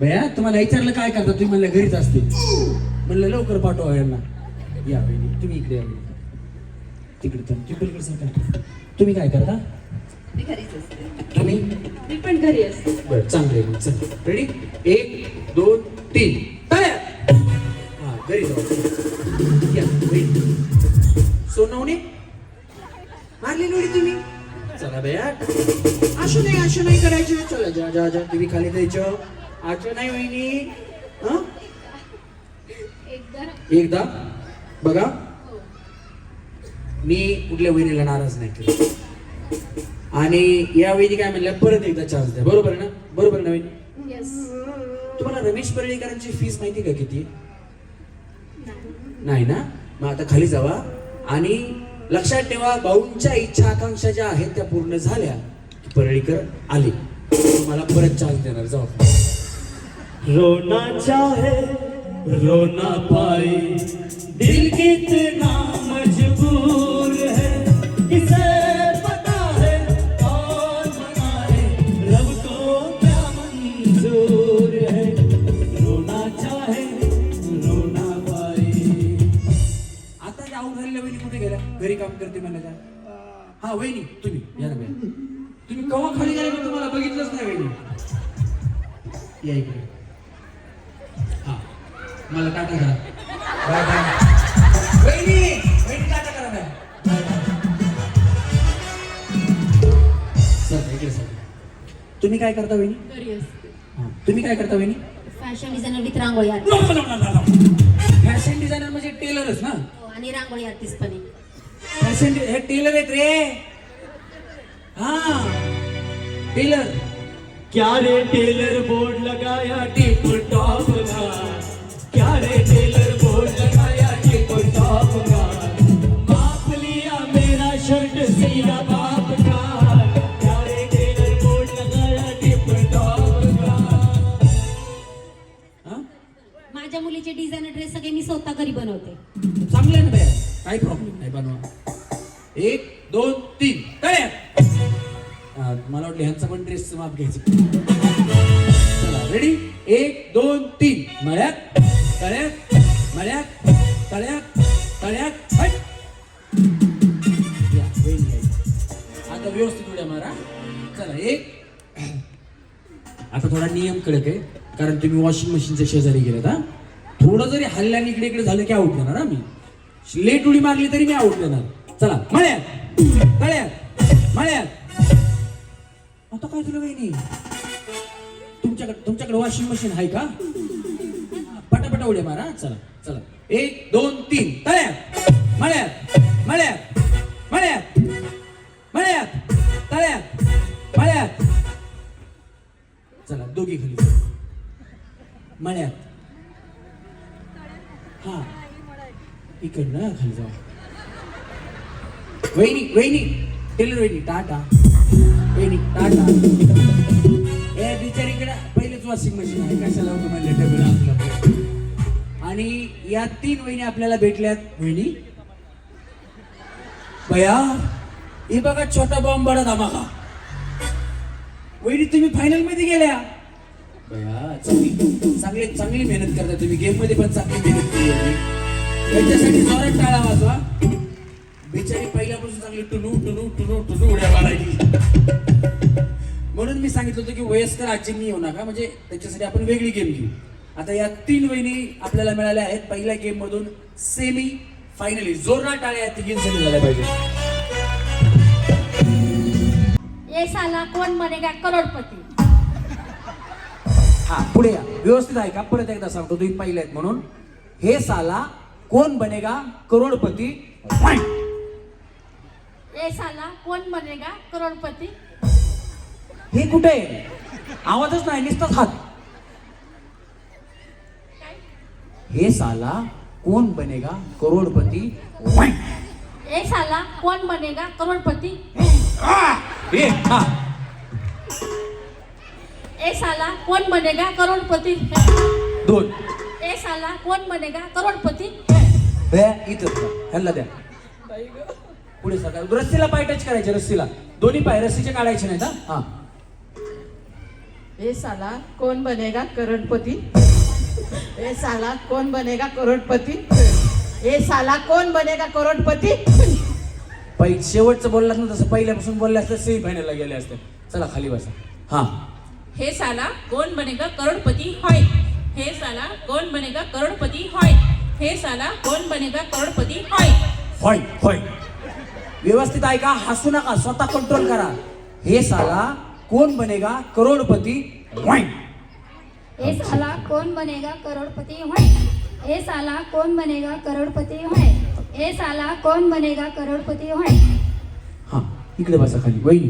भैया तुम्हाला विचारलं काय करता, तुम्ही म्हणलं घरीच असते. म्हणलं लवकर पाठवा यांना. या वहिनी तुम्ही इकडे या. तिकडे तिकडे सरकार. तुम्ही काय करता? मी घरीच असते. तुम्ही? मी पण घरी असते. बरं चांगले मग चल रेडी 1 2 3 तळ्यात. हा घरी जाऊ. या वहिनी. सोनवणे मारली लोडी तुम्ही. चला भैया असं नाही करायचं. चला जा तुम्ही खाली जायचं. आजो नाही वहिनी. हा एकदा बघा मी कुठल्या वहिनीला नाराज नाही केलं आणि या वहिनी काय म्हणल्या परत एकदा चान्स द्या. बरोबर ना? बरोबर ना वहिनी? येस. तुम्हाला रमेश परळीकरांची फीस माहिती का किती? नाही ना? मग आता खाली जावा आणि लक्षात ठेवा भाऊंच्या इच्छा आकांक्षा ज्या आहेत त्या पूर्ण झाल्या की परळीकर आले, तुम्हाला परत चान्स देणार. जाऊ. रोना चाहे रोना पाए, दिल कितना मजबूर है, किसे पता है कौन मनाए, रब को क्या मंजूर है. रोना चाहे रोना पाए. आता या आऊट झालेल्या वहिनी कुठे गेल्या? घरी काम करते म्हणाल्या. हा वहिनी तुम्ही या ना वहिनी. तुम्ही कवा खाली गेले मी तुम्हाला बघितलंच नाही वहिनी. या इकडे. हा मला टाटा करा. बाय बाय वहिनी टाटा करा. बाय सर इकडे सर. तुम्ही काय करता वहिनी? घरी असते. हा तुम्ही काय करता वहिनी? Fashion designer with rangoli artist. Fashion designer म्हणजे टेलरच ना? आणि रांगोळी आर्टिस्ट पण आहे. फॅशन हे टेलर आहेत रे. हा टेलर. क्या रे टेलर बोर्ड लगाया टिप टॉप का, क्या रे टेलर बोर्ड लगाया टिप टॉप का, माप लिया मेरा शर्ट सिया बाप का, क्या रे टेलर बोर्ड लगाया टिप टॉप का. हा माझ्या मुलीचे डिझायनर ड्रेस सगळे मी स्वतः घरी बनवते. चांगलं ना बाया, काही प्रॉब्लेम नाही. बनवा. 1 2 3 तळ्यात. मला वाटलं ह्यांचा पण ड्रेसचं माप घ्यायचं. चला रेडी 1 2 3 मळ्यात तळ्यात मळ्यात तळ्यात तळ्यात. हट. या, वहिनी आहे. आता व्यवस्थित उड्या मारा. चला 1. आता थोडा नियम कडक आहे. कारण तुम्ही वॉशिंग मशीनच्या शेजारी गेलेत हा. थोडं जरी हल्ल्याने इकडे इकडे झालं की आउट देणार हा मी. लेट उडी मारली तरी मी आउट देणार. चला मळ्यात तळ्यात मळ्यात. आता काय तुला वहिनी, तुमच्याकडे वॉशिंग मशीन आहे का? पटापटा उड्या मारा. चला चला 1 2 3 तळ्यात मळ्यात मळ्यात मळ्यात मळ्यात तळ्यात मळ्यात. चला दोघी खाली मळ्यात. हा इकडनं खाली जाऊ. वहिनी वहिनी टेलर वहिनी टाटा. वहिनी टाटा. ए बिचारीकडे पहिलेच वॉशिंग मशीन आहे, कशाला तुम्हाला टेबल आपलं. आणि या 3 वहिनी आपल्याला भेटल्यात. वहिनी भया हे बघा छोटा बॉम्ब बडा धमाका. वहिनी तुम्ही फायनल मध्ये गेल्या. भया चांगली मेहनत करता तुम्ही. गेम मध्ये पण चांगली मेहनत केली आहे. त्यांच्यासाठी जोरात टाळा वाजवा. बिचारी पहिल्यापासून चांगली टुनू टुनू टुनू टुनू उड्या मारायची. म्हणून मी सांगितलं होतं की वयस्कर आजींनी येऊ नका, म्हणजे त्याच्यासाठी आपण वेगळी गेम घेऊ. आता या 3 वहिनी आपल्याला मिळाल्या आहेत पहिल्या गेम मधून सेमी फायनली. जोरदार टाळ्या या तिघींसाठी झाल्या पाहिजे. ये साला कोण बनेगा करोडपती. हा पुढे या. व्यवस्थित आहे का? परत एकदा सांगतो, तुम्ही पाहिले आहेत म्हणून. हे साला कोण बनेगा करोडपती. ये साला कोण बनेगा करोडपती. हे कुठे आहे? आवाजच नाही, नुसताच हात. हे साला कोण बनेगा करोडपती. ये साला कोण बनेगा करोडपती. ए हा. ए साला कौन बनेगा करोड़पति. 2 ए साला कौन बनेगा करोड़पति. इथं ह्याला द्या. पुढे सकाळ रस्सीला पाय टच करायचे. रस्सीला दोन्ही पाय रस्सीचे काढायचे नाहीत हा. ए साला कौन बनेगा करोड़पति. ए साला कौन बनेगा करोड़पति. ए साला कौन बनेगा करोड़पति. शेवटचं बोललात ना तसं पहिल्यापासून बोलले असतं सेमी फायनलला गेले असते. चला खाली बसा. हा. हे साला कौन बनेगा करोड़पति होय. हे साला कौन बनेगा करोड़पति होय. हे साला कौन बनेगा करोड़पति होय. होय होय. व्यवस्थित ऐका, हसू नका, स्वतः कंट्रोल करा. हे साला कोण बनेगा करोडपती. होय. ए साला कौन बनेगा करोड़पति होय. ए साला कौन बनेगा करोड़पति होय. ए साला कौन बनेगा करोड़पति होय. हा इकडे बसा खाली. वहिनी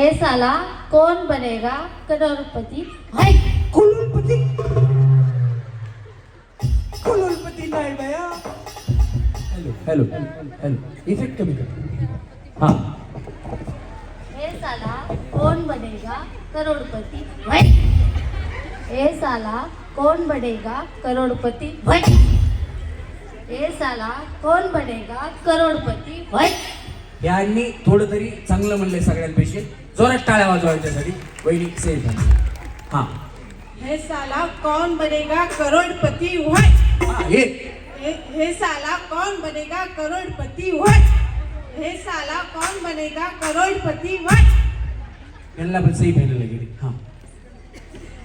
ए साला कौन बनेगा करोड़पति होय. करोडपती. करोडपती नाही बाया. हॅलो हॅलो हॅलो इफेक्ट कमी कर. हा. ए साला कौन बनेगा करोड़पति होय. ए साला कौन बनेगा करोड़पति होय. ए साला कौन बनेगा करोड़पति होय. यांनी थोडं तरी चांगलं म्हणलंय सगळ्यांपेक्षा. जोरात टाळ्या वाजवायच्यासाठी. वहिनी सेफ आहे. हा. हे साला कौन बनेगा करोड़पति होय. हा हे हे साला कौन बनेगा करोड़पति होय. हे साला कौन बनेगा करोड़पति होय. यांना पण सही फायनल गेली. हा.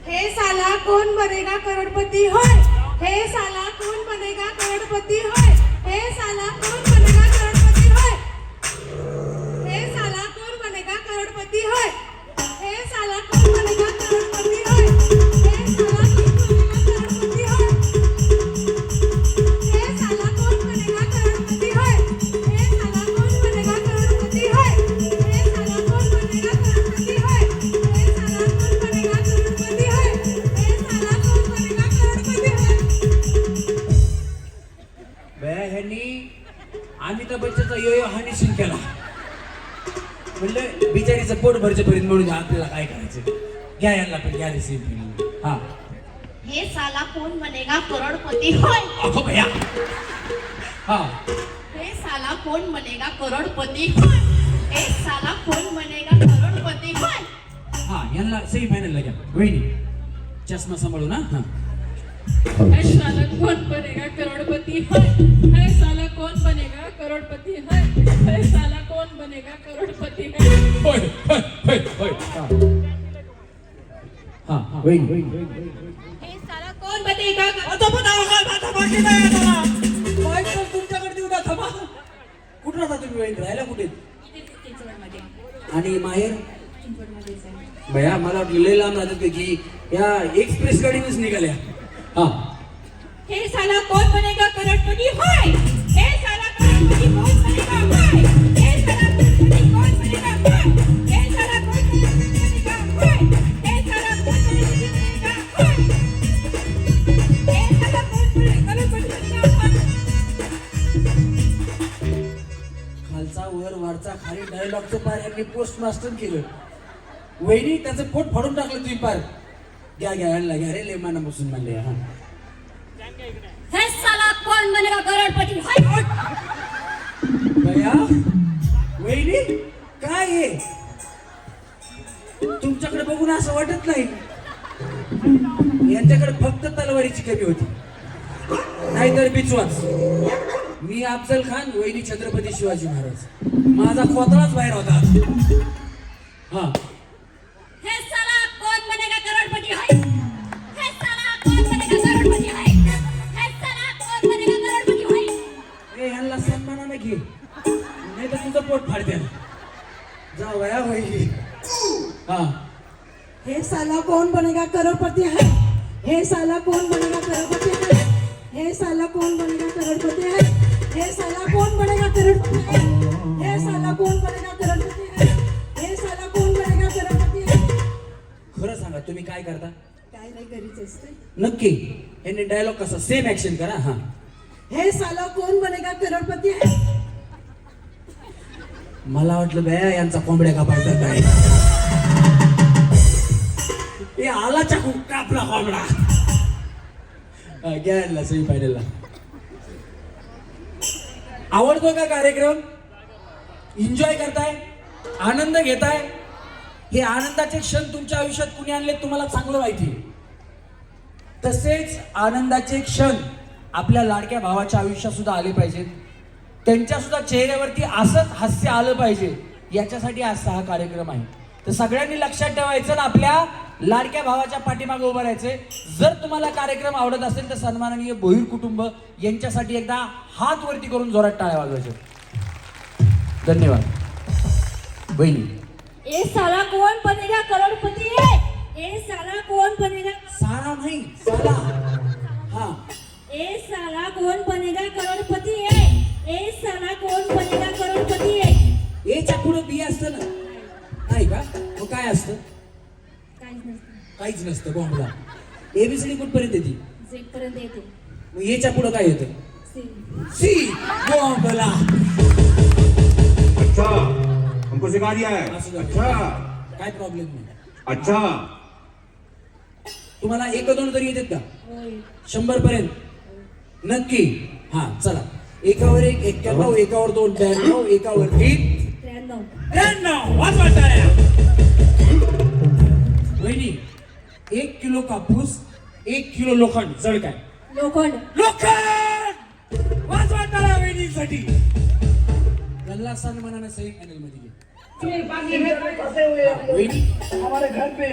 हे साला कौन बनेगा करोड़पति होय. हे साला कौन बनेगा करोड़पति होय. हे साला कौन बनेगा करोड़पति होय. हे साला कौन बनेगा करोड़पति होय. हे साला कौन बनेगा करोड़पति होय. हे साला कौन बनेगा करोड़पति होय. हे साला कौन बनेगा करोड़पति होय. हे साला कौन बनेगा करोड़पति होय. हे साला कौन बनेगा करोड़पति होय. हे साला कौन बनेगा करोड़पति होय. ह्यांनी अमिताभ बच्चनचा यो हानी सीन केला. म्हणलं बिचारीचं पोट भरचेपर्यंत म्हणून आपल्याला काय करायचं. घ्या यांना पण घ्या सीन. हा. हे साला कौन बनेगा करोड़पति होय. अगो भैया. हा. हे साला कौन बनेगा करोड़पति होय. हे साला कौन बनेगा करोड़पति होय. हा यांना सेमी फायनलला घ्या. वहिनी चष्मा सांभाळू ना. हा. हे साला कौन बनेगा करोड़पति होय. हे साला कौन बनेगा करोड़पति होय. हे साला कौन बनेगा करोड़पति होय. होय होय होय होय. हा. हा वहिनी हे साला कोण बनेगा आता बताओ काय आता बाकी नाही आहे त्याला. माहित तर तुमच्याकडे देऊ द्या थांबा. कुठं राहता तुम्ही वहिनी राहायला कुठे आणि माहेर भया मला वाटलं लय लांब राहतात ते की या एक्सप्रेस गाडीनेच निघाल्या हा हे साला कोण बनेगा करोडपती होय हे साला करोडपती कोण बनेगा होय हे साला करोडपती कोण बनेगा होय हे साला कोण बनेगा होय हे साला कोण बनेगा होय हे साला कोण बनेगा होय खालचा वर वरचा खाली डायलॉगचं पार यांनी पोस्ट मास्टर केलं वहिनी त्याचं पोट फाडून टाकलं तुम्ही पार घ्या घ्या रे लेमाना बसून म्हणले हा हे साला कोण बनेगा करोडपती होय भया वहिनी काय आहे तुमच्याकडे बघून असं वाटत नाही यांच्याकडे फक्त तलवारीची कमी होती नाहीतर बिचवाच मी अफजल खान वहिनी छत्रपती शिवाजी महाराज माझा खोतळाच बाहेर होता हा हे साला कोण बनेगा करोडपती होय हे साला कोण बनेगा करोडपती होय हे साला कोण बनेगा करोडपती होय ए ह्यांना सन्मानाने घे नाही तर तुझं पोट फाडते जा वया वहिनी हा हे साला कौन बनेगा करोड़पति है हे साला कौन बनेगा करोड़पति है हे साला कौन बनेगा करोड़पति है हे साला कौन बनेगा करोड़पति है हे साला कौन बनेगा करोड़पति है हे साला कौन बनेगा करोड़पति है खरं सांगा तुम्ही काय करता काय नाही करीच असते नक्की यांनी डायलॉग कसा सेम ऍक्शन करा हा हे साला कौन बनेगा करोड़पति है मला वाटलं बया यांचा कोंबड्या कापायचा काय हे आला चाकू कापला कोंबडा घ्यायला सेमी फायनलला आवडतो का कार्यक्रम एन्जॉय करताय आनंद घेताय हे आनंदाचे क्षण तुमच्या आयुष्यात कुणी आणले तुम्हाला चांगलं माहिती तसेच आनंदाचे क्षण आपल्या लाडक्या भावाच्या आयुष्यात सुद्धा आले पाहिजेत त्यांच्या सुद्धा चेहऱ्यावरती असंच हास्य आलं पाहिजे याच्यासाठी आजचा हा कार्यक्रम आहे तर सगळ्यांनी लक्षात ठेवायचं ना आपल्या लाडक्या भावाच्या पाठीमागे उभं राहायचंय जर तुम्हाला कार्यक्रम आवडत असेल तर सन्माननीय भोईर कुटुंब यांच्यासाठी एकदा हात वरती करून जोरात टाळ्या वाजवायचे धन्यवाद बहिणी ए साला कौन बनेगा करोड़पति है ए साला कौन बनेगा सारा नाही साला हा ए साला कौन बनेगा करोड़पति है ए साला कौन बनेगा करोड़पति है एच्या पुढं बी असतं ना नाही का मग काय असतं काहीच नसतं काहीच नसतं बॉम्बला एबीसीडी कुठपर्यंत येते झेड पर्यंत येते मग एच्या पुढं काय येतं सी सी बॉम्बला अच्छा हमको सिखा दिया है असं झालं. अच्छा काय प्रॉब्लेम नाही अच्छा तुम्हाला एक दोन तरी येतात का होय 100 पर्यंत नक्की हा चला एकावर एक 91 एकावर 2 92 एकावर 3 93 वाजवा टाळ्या वहिनी 1 किलो कापूस 1 किलो लोखंड जड काय लोखंड लोखंड वाजवा टाळ्या वहिनीसाठी गल्ला सन्मानाने सही फायनल मध्ये वहिनी हमारे घर पे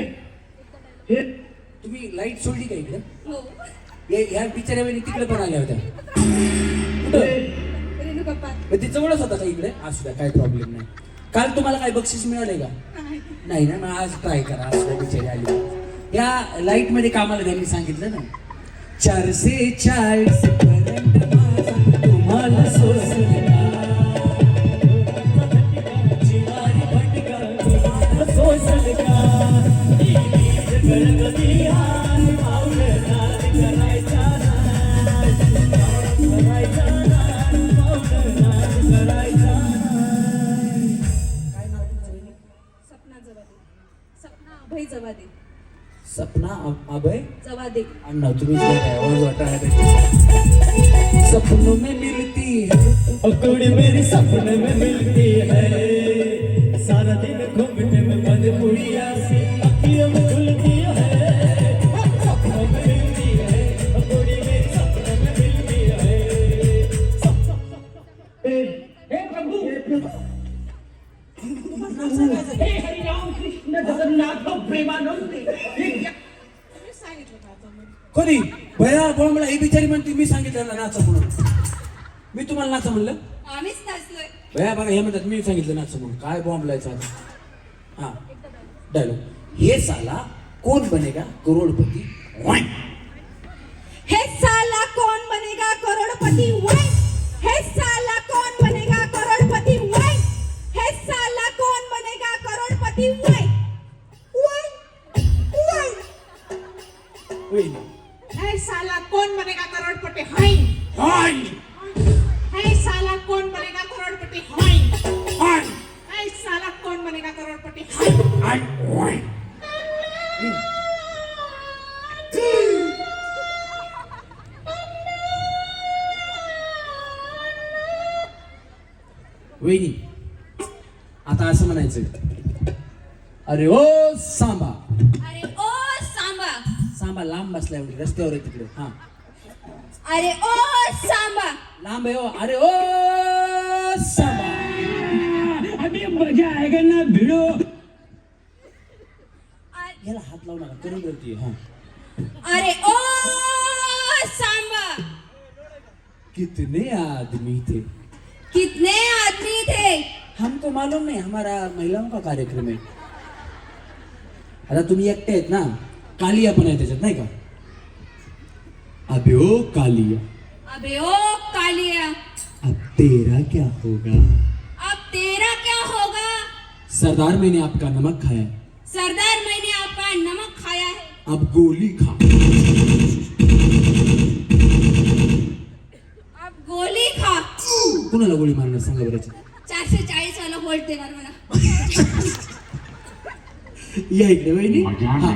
तुम्ही लाईट सोडली का इकडे हो ह्या बिचाऱ्या वहिनी तिकडे पण आल्या होत्या कुठं रेणू पप्पा मग ती जवळच होता का इकडे असू द्या काय प्रॉब्लेम नाही काल तुम्हाला काय बक्षीस मिळाले का नाही ना मग आज ट्राय करा असं बिचारी आली या लाईट मध्ये कामाला त्यांनी सांगितलं ना 440 पर्यंत माझा तुम्हाला सोसला जिवारी भटका तुम्हाला सोसला गणपती हार पावलं करायचा करायचा अभय जवादे सपना अभय जवादे अन्ना तुम्ही आवाज वाटा सपनों में मिलती है कुड़ी मेरी सपने में मिलती है सारा दिन घूमने में बंद पुड़िया सी अखियों में खुलती है सपनों में मिलती है कुड़ी मेरी सपने में मिलती है हे प्रभु हे हरि राम कृष्ण जगन्नाथ प्रेमानंद कधी भया बॉम्बला ही बिचारी म्हणते मी सांगितलं ना नाचा म्हणून. मी तुम्हाला नाचा म्हणलं? आम्हीच नाचलोय. भया बघा हे म्हणतात मी सांगितलं नाचा म्हणून. काय बॉम्ब लायचा आता. हा डायलॉग. हे साला कोण बनेगा करोडपती. हे साला कौन बनेगा करोड़पति वाई हे साला कौन बनेगा करोड़पति वाई हे साला कौन बनेगा करोड़पति वाई वाई वाई वहिनी. हे साला कौन बनेगा करोड़पति हाय हाय हे साला कौन बनेगा करोड़पति हाय हाय हे साला कौन बनेगा करोड़पति हाय हाय हाय. वहिनी आता असं म्हणायचं. अरे ओ सांबा. अरे ओ सांबा. सांबा लांब बसलाय रस्त्यावर आहे तिकडे. हा अरे ओ सांबा. लांब आहे. अरे ओ सांबा. अभी मजा आएगा ना भिड़ो. याला हात लावू नका करून बोलतीये. हा अरे ओ सांबा. कितने आदमी थे. कितने आदमी थे. हमको मालूम नहीं हमारा महिलाओं का कार्यक्रम है. आता तुम्ही एकटे आहेत ना. कालिया पण आहे त्याच्यात नाही का. अबे ओ कालिया अबे ओ कालिया अब तेरा क्या होगा. अब तेरा क्या होगा. सरदार मैंने आपका नमक खाया. सरदार मैंने आपका नमक खाया है. अब गोली खा. अब गोली खा. कुणाला गोळी मारणार सांगा बरं. 440 वाला बोल्ट देणार मला. या इकडे वहिनी. हा.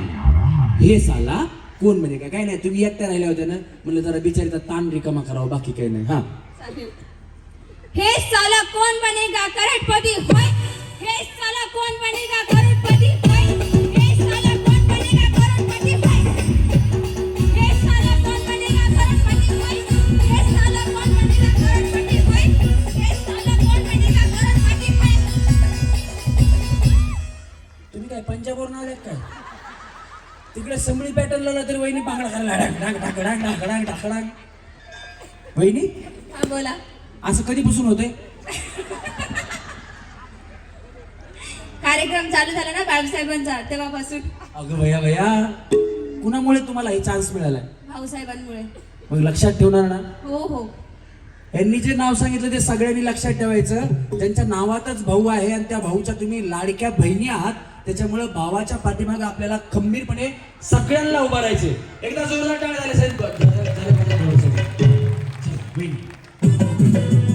हे साला कोण बनेगा. काय नाही तुम्ही एकट्या राहिल्या होत्या ना म्हणलं जरा बिचारीचा ताण रिकामा करावा बाकी काही नाही. हा हे साला कौन बनेगा करोड़पति होय. हे साला कौन बनेगा करोड़पति होय. हे साला कौन बनेगा करोड़पति होय. हे साला कौन बनेगा करोड़पति होय. हे साला कौन बनेगा करोड़पति होय. हे साला कौन बनेगा करोड़पति होय. तुम्ही काय पंजाबवरून आल्यात काय. तिकडे संबळी पॅटर्न लावला तरी वहिनी पांगडा करायला डाक डाक डाक डाक डाक डाक डाक डाक. वहिनी हा बोला. असं कधीपासून होतंय. कार्यक्रम चालू झाला ना बाळासाहेबांचा तेव्हापासून. अगं भैया भैया कुणामुळे तुम्हाला हे चान्स मिळालाय. भाऊसाहेबांमुळे. मग लक्षात ठेवणार ना. हो हो. यांनी जे नाव सांगितलं ते सगळ्यांनी लक्षात ठेवायचं. त्यांच्या नावातच भाऊ आहे आणि त्या भाऊच्या तुम्ही लाडक्या बहिणी आहात. त्याच्यामुळे भावाच्या पाठीमागे आपल्याला खंबीरपणे सगळ्यांना उभं राहायचे. एकदा जोरदार टाळ्या झाल्या साहेब.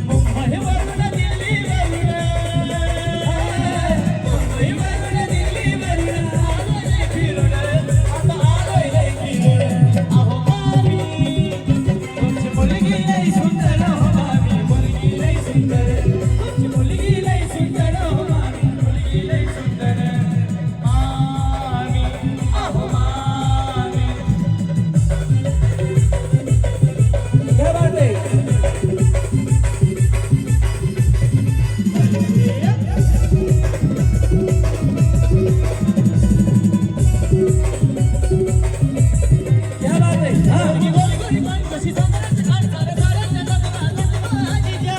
मुंबई वरून दिल्ली वरून मुंबई वरून दिल्ली वरून आलोय फिरून आता आलोय फिरून. अहो मामी तुमची मुलगी लई सुंदर हो मामी मुलगी लई सुंदर. तुमची मुलगी लई सुंदर हो मामी मुलगी लई सुंदर. मामी अहो मामी. क्या बात आहे. क्या बात आहे. हा. गोरी गोरी पान कशी चांदण्याची खाण सारे साऱ्यांच्या जगण्यात माझीच्या.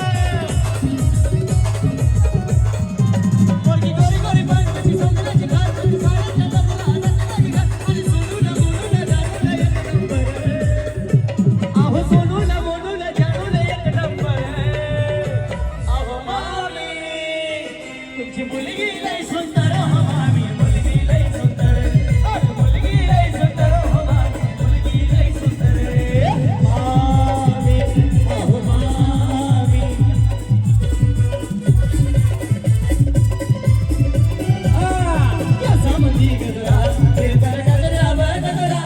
गोरी गोरी पान कशी चांदण्याची खाण सारे साऱ्यांच्या जगण्यात माझी खाण. आणि सोनूला बोलूला जानूला एक नंबर. अहो सोनूला बोलूला जानूला एक नंबर. अहो मामी तुमची मुलगी लई सुंदर हो मामी मुलगी लई सुंदर. अहो मुलगी लई सुंदर हो मामी मुलगी लई सुंदर. मामी अहो मामी. कसा म्हणती गजरा फिरतर गजऱ्यावर गजरा.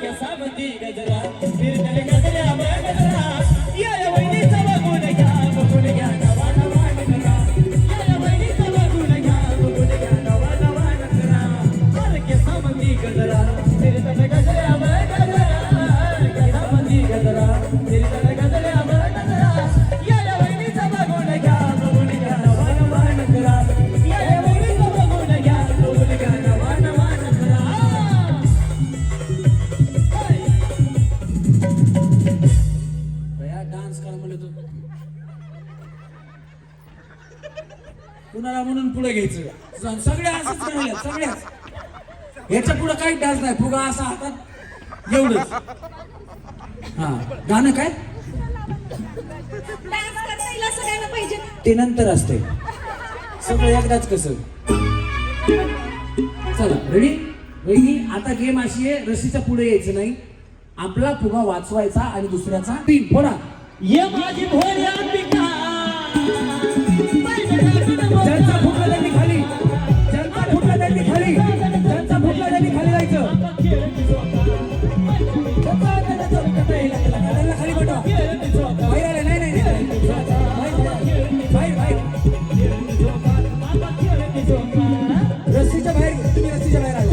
कसा म्हणती गजरा फिरतर गजऱ्यावर गजरा. या वहिनीचा बघून घ्या बघून घ्या नवा नवा नजरा. या वहिनीचा बघून घ्या बघून घ्या नवा नवा नजरा. अरे कसा म्हणती गजरा फिरतर गजऱ्यावर गजरा. कसा म्हणती गजरा फिरतर गजऱ्यावर गजरा. या वहिनीचा बघून घ्या नवा नवा नजरा. या वहिनीचा बघून घ्या नवा नवा नजरा. कुणाला म्हणून पुढे घ्यायचं सगळ्या असंच राहिल्या सगळ्याच याच्या पुढे काही डान्स नाही फुगा असा हातात एवढंच हा गाणं काय डान्स करता येईल असं गायला पाहिजे ना. ते नंतर असते सगळं एकदाच कसं चला रेडी वहिनी आता गेम अशी आहे रस्सीच्या पुढे यायचं नाही आपला फुगा वाचवायचा आणि दुसऱ्याचा तीन फोडा ये माझी भोळी अंबिका ज्यांचा फुटला त्यांनी खाली ज्यांचा फुटला त्यांनी खाली ज्यांचा फुटला त्यांनी खाली जायचं त्यांना खाली पाठवा बाहेर आले नाही नाही बाहेर बाहेर रस्सीच्या बाहेर तुम्ही रस्सीच्या बाहेर आला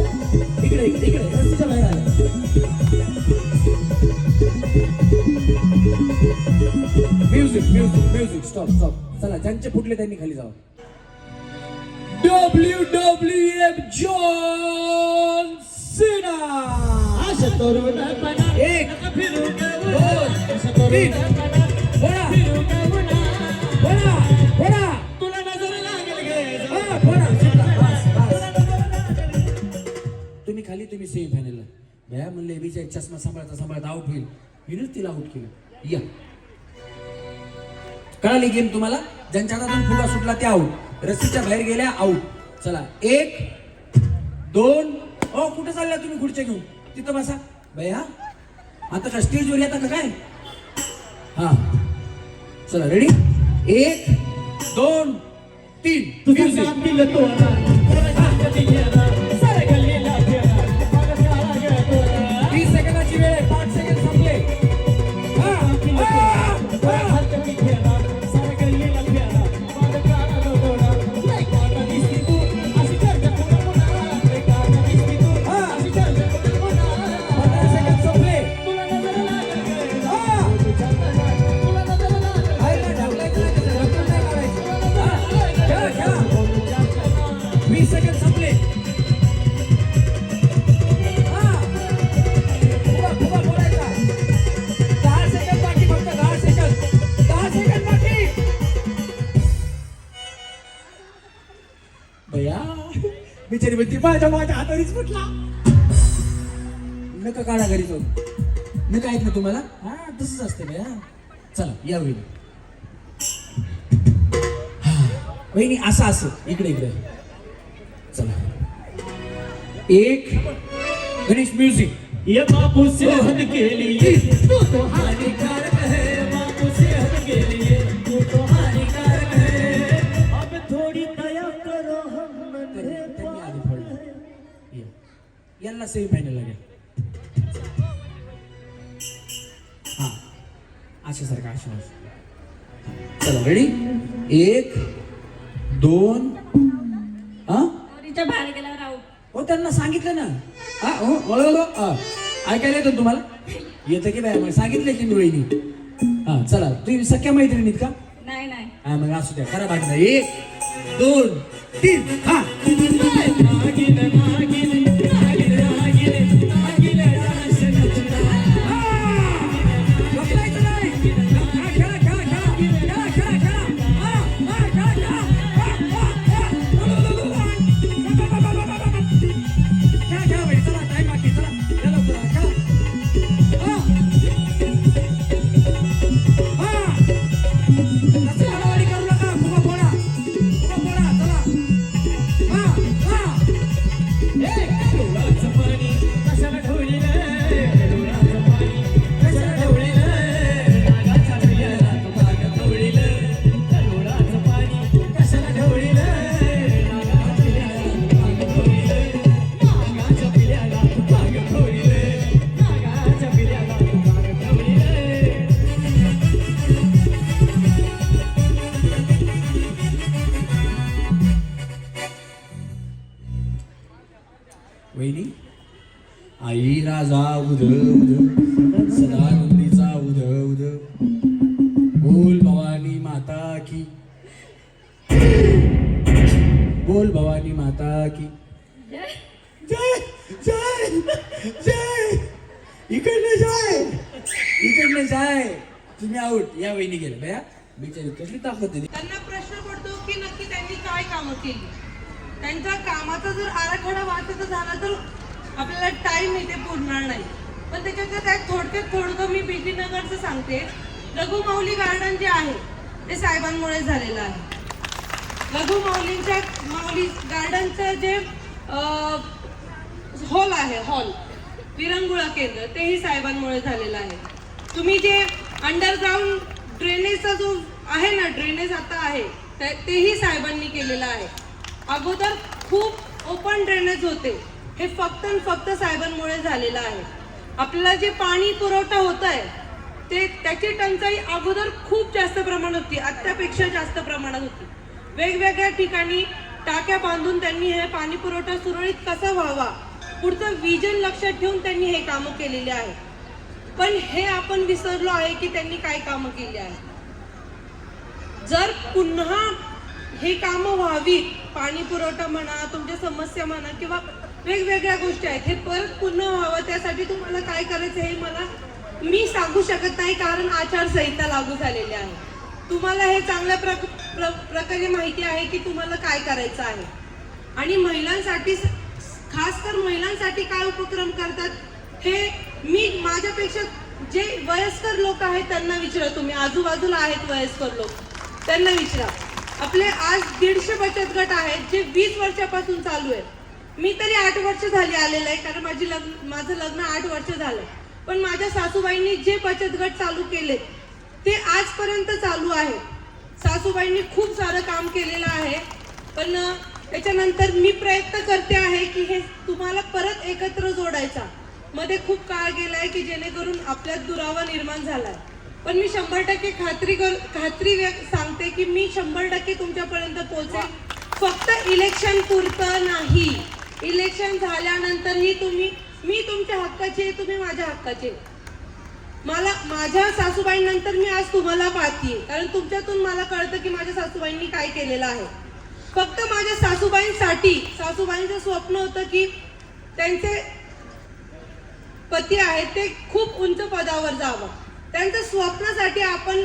इकडे इकडे इकडे रस्सीच्या बाहेर आला music music music stop stop चला ज्यांचे फुटले त्यांनी खाली जावं WWF जॉन सीना असं तरुणपणा एक फिरू दोन तीन फोडा फोडा फोडा तुला नजर लागेल गे हा फोडा सुटला बस बस तुम्ही खाली तुम्ही सेमी फायनलला भया म्हणले एबीचा एक चष्मा सांभाळता सांभाळता आउट होईल हिनच तिला आउट केलं या कळाली गेम तुम्हाला ज्यांच्या हातातून फुगा सुटला ते आउट रस्सीच्या बाहेर गेल्या आउट चला एक दोन ओ कुठे चालल्या तुम्ही खुर्च्या घेऊन तिथं बसा भैया आता का स्टेजवर येता का काय हा चला रेडी एक दोन तीन तुझं Music. नाम दिलं तोरा सारे गल्लीला फेरा माझा काळा गे तोरा 30 सेकंदाची वेळ आहे 5 सेकंद संपले हा, हा, हा. हात फेरा सारे गल्लीला फेरा माझा काळा तोरा लय काळा दिसती तू अशी चर्चा पुन्हा लय काळा दिसती तू अशी चर्चा पुन्हा 15 सेकंद संपले तुला नजर लागेल गे हा. तुला नजर लागेल बाहेरला ढकलायचं नाही त्याचं, ढकलून नाही काढायचं. हा, खेळा, खेळा. 20 सेकंद संपले हा. फुगा, फुगा फोडायचा. 10 सेकंद बाकी फक्त 10 सेकंद 10 सेकंद बाकी भैया बिचारी म्हणती माझ्या हातावरीच फुटला नका काढा घरी जाऊन नका आहेत ना तुम्हाला हा तसंच असते भैया चला या होईल वहिनी असं असं इकडे इकडे चला एक गणेश म्युझिक ये बापू से हद के लिए तू तो हानिकारक है बापू से हद के लिए तू तो हानिकारक है अब थोड़ी दया करो हम नन्हे त्यांनी आधी फोडलं यांना सेमी फायनल लागेल हा अशासारखं अशा चला रेडी एक दोन हा नवरीच्या बाहेर गेल्यावर आऊट. हो त्यांना सांगितलं ना हा हो ओळख हा ऐकायला येतं ना तुम्हाला येतं की बाय मग सांगितलं की मी वहिनी हा चला तुम्ही सख्या मैत्रिणीत का नाही नाही हा मग असू द्या खरा भाग नाही 1 2 3 हा नागिन नागिन नागिन नागिन नागिन डांस नचना बघायचं नाही खेळा खेळा खेळा खेळा खेळा खेळा हा हा खेळा खेळा खेळा खेळा बाई चला टाइम बाकी चला या लवकर खेळा हा हा असं हळूहळू करू नका फुगा फोडा चला हा हा डोळाचं पाणी कशाला ढवळीलं डोळाचं पाणी कशाला ढवळीलं नागाच्या पिल्याला तू बाग ढवळीलं डोळाचं पाणी कशाला ढवळीलं नागाच्या पिल्याला तू बाग ढवळीलं नागाच्या पिल्याला तू बाग ढवळीलं वहिनी आई राजा उद उद सदानंदीचा उद उद बोल भवानी माता की बोल भवानी माता की जय जय जय इकडनं जाय तुम्ही आउट या वहिनी गेल्या बया बिचारी कसली ताकद आहे त्यांना प्रश्न पडतो की नक्की त्यांनी काय काय कामं केली. त्यांच्या कामाचा जर आराखडा वाचायचा झाला तर आपल्याला टाइम इथे पुरणार नाही. पण त्याच्यात त्यात थोडक्यात थोडकं मी बीटी नगरचं सांगते. रघु माऊली गार्डन जे आहे ते साहेबांमुळे झालेलं आहे. रघु माऊली गार्डनचं जे हॉल आहे, हॉल विरंगुळा केंद्र, तेही साहेबांमुळे झालेलं आहे. तुम्ही जे अंडरग्राऊंड ड्रेनेजचा जो आहे ना, ड्रेनेज आता आहे तेही साहेबांनी केलेलं आहे. अगोदर खूप ओपन ड्रेनेज होते, हे फक्त आणि फक्त साहेबांमुळे झालेलं आहे. आपल्याला जे पाणी पुरवठा होत आहे ते त्याची टंचाई अगोदर खूप जास्त प्रमाणात होती, आत्तापेक्षा जास्त प्रमाणात होती. वेगवेगळ्या ठिकाणी टाक्या बांधून त्यांनी हे पाणी पुरवठा सुरळीत कसा व्हावा पुढचं विजन लक्षात ठेवून त्यांनी हे कामं केलेले आहे. पण हे आपण विसरलो आहे की त्यांनी काय कामं केली आहे. जर पुन्हा हे कामं व्हावी, पाणी पुरवठा म्हणा, तुमच्या समस्या म्हणा किंवा वेगवेगळ्या गोष्टी आहेत, हे परत पुन्हा व्हावं त्यासाठी तुम्हाला काय करायचं हे मी सांगू शकत नाही, कारण आचारसंहिता लागू झालेली आहे. तुम्हाला हे चांगल्या प्रकारे माहिती आहे की तुम्हाला काय करायचं आहे. आणि महिलांसाठी, खास कर महिलांसाठी काय उपक्रम करतात हे मी माझ्यापेक्षा जे वयस्कर लोक आहेत त्यांना विचारा. तुम्ही आजूबाजूला आहेत वयस्कर लोक, त्यांना विचारा. आपले आज 150 बचत गट आहेत जे 20 वर्षापासून चालू आहेत. मी तरी 8 वर्ष झाली आलेलं आहे, कारण माझं लग्न 8 वर्ष झालं. पण माझ्या सासूबाईंनी जे बचत गट चालू केले ते आजपर्यंत चालू आहे. सासूबाईंनी खूप सारं काम केलेलं आहे. पण त्याच्यानंतर मी प्रयत्न करते आहे की हे तुम्हाला परत एकत्र जोडायचा. मध्ये खूप काळ गेलाय की जेणेकरून आपल्यात दुरावा निर्माण झालाय. पण मी 100% खात्री सांगते की मी 100% तुमच्यापर्यंत पोहोचेल. फक्त इलेक्शन पुरतं नाही, इलेक्शन झाल्यानंतरही मी तुमच्या हक्काचे, तुम्ही माझ्या हक्काचे. मला माझ्या सासूबाईंनंतर मी आज तुम्हाला पाहतीये, कारण तुमच्यातून मला कळतं की माझ्या सासूबाईंनी काय केलेलं आहे. फक्त माझ्या सासूबाईंसाठी, सासूबाईंचं स्वप्न होतं की त्यांचे पती आहेत ते खूप उंच पदावर जावं. त्यांच्या स्वप्नासाठी आपण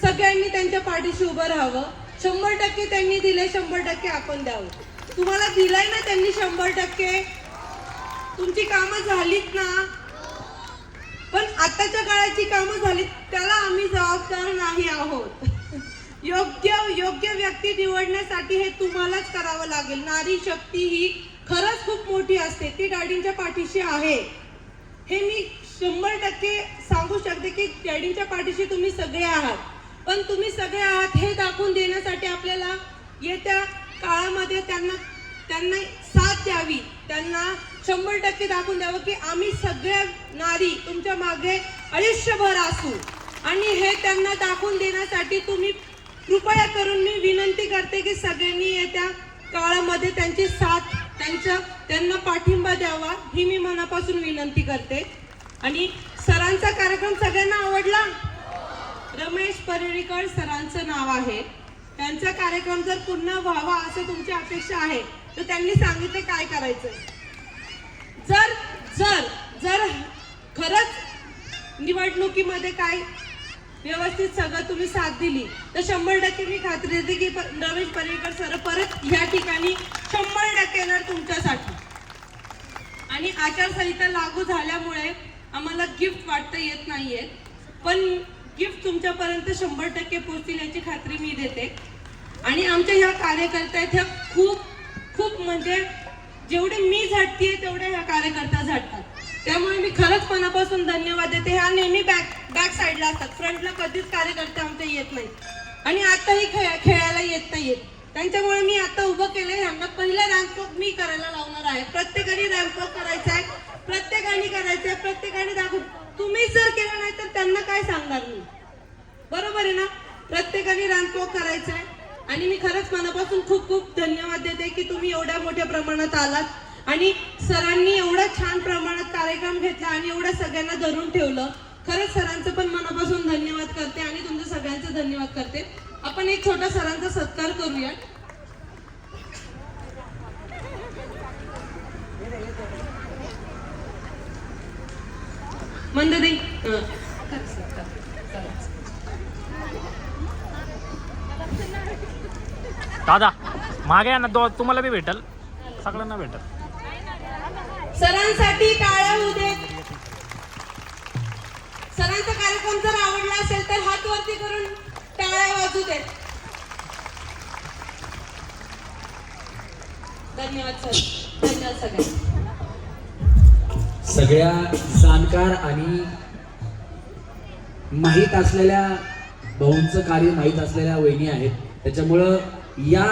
सगळ्यांनी त्यांच्या पाठीशी उभं राहावं. 100% त्यांनी दिले, 100% आपण द्यावं. तुम्हाला दिलंय ना त्यांनी 100%, तुमची कामं झालीत ना. पण आताच्या काळाची कामं झालीत त्याला आम्ही जबाबदार नाही आहोत. योग्य व्यक्ती निवडण्यासाठी हे तुम्हालाच करावं लागेल. नारी शक्ती ही खरंच खूप मोठी असते, ती डॅडींच्या पाठीशी आहे हे मी 100% सांगू शकते की डॅडींच्या पाठीशी तुम्ही सगळे आहात. पण तुम्ही सगळे आहात हे दाखवून देण्यासाठी आपल्याला येत्या काळामध्ये त्यांना साथ द्यावी, त्यांना 100% दाखवून द्यावं की आम्ही सगळ्या नारी तुमच्या मागे आयुष्यभर असू. आणि हे त्यांना दाखवून देण्यासाठी तुम्ही कृपया करून मी विनंती करते की सगळ्यांनी येत्या काळामध्ये त्यांची साथ, त्यांना पाठिंबा द्यावा ही मी मनापासून विनंती करते. आणि सरांचा कार्यक्रम सगळ्यांना आवडला. रमेश परेळीकर सरांचं नाव आहे. त्यांचा कार्यक्रम जर पुन्हा व्हावा असं तुमची अपेक्षा आहे तर त्यांनी सांगितले काय करायचं. जर खरंच निवडणुकीमध्ये काय व्यवस्थित सगळं तुम्ही साथ दिली तर 100% मी खात्री देते की रमेश परेळकर सर परत ह्या ठिकाणी 100% येणार तुमच्यासाठी. आणि आचारसंहिता लागू झाल्यामुळे आम्हाला गिफ्ट वाटता येत नाहीये, पण गिफ्ट तुमच्यापर्यंत 100% पोहोचतील याची खात्री मी देते. आणि आमच्या ह्या कार्यकर्त्या ह्या खूप म्हणजे जेवढे मी झटतीये तेवढे ह्या कार्यकर्त्या झटतात. त्यामुळे मी खरंच मनापासून धन्यवाद देते. ह्या नेहमी बॅक साईडला असतात, फ्रंटला कधीच कार्यकर्ते आमचे येत नाहीत आणि आताही खेळायला येत नाहीयेत. त्यांच्यामुळे मी आता उभं केलंय. ह्यांना पहिला रॅम्प वॉक मी करायला लावणार आहे. प्रत्येकाने रॅम्प वॉक करायचा आहे, प्रत्येकाने दाखवून. तुम्ही जर केलं नाही तर त्यांना काय सांगणार मी, बरोबर आहे ना. प्रत्येकाने रॅम्प वॉक करायचा आहे. आणि मी खरंच मनापासून खूप धन्यवाद देते की तुम्ही एवढ्या मोठ्या प्रमाणात आलात आणि सरांनी एवढा छान प्रमाणात कार्यक्रम घेतला आणि एवढ्या सगळ्यांना धरून ठेवलं. खरंच सरांचं पण मनापासून धन्यवाद करते आणि तुमचं सगळ्यांचं धन्यवाद करते. आपण एक छोटा सरांचा सत्कार करूया. मंददे दादा मागे या ना तुम्हाला बी भेटल, सगळ्यांना भेटल. सरांसाठी टाळ्या होऊ देत. सरांचा कार्यक्रम जर आवडला असेल तर हात वरती करून टाळ्या वाजू देत. धन्यवाद सर. धन्यवाद सगळ्यांना. सगळ्या जाणकार आणि माहीत असलेल्या भाऊंचं कार्य माहीत असलेल्या वहिनी आहेत. त्याच्यामुळं या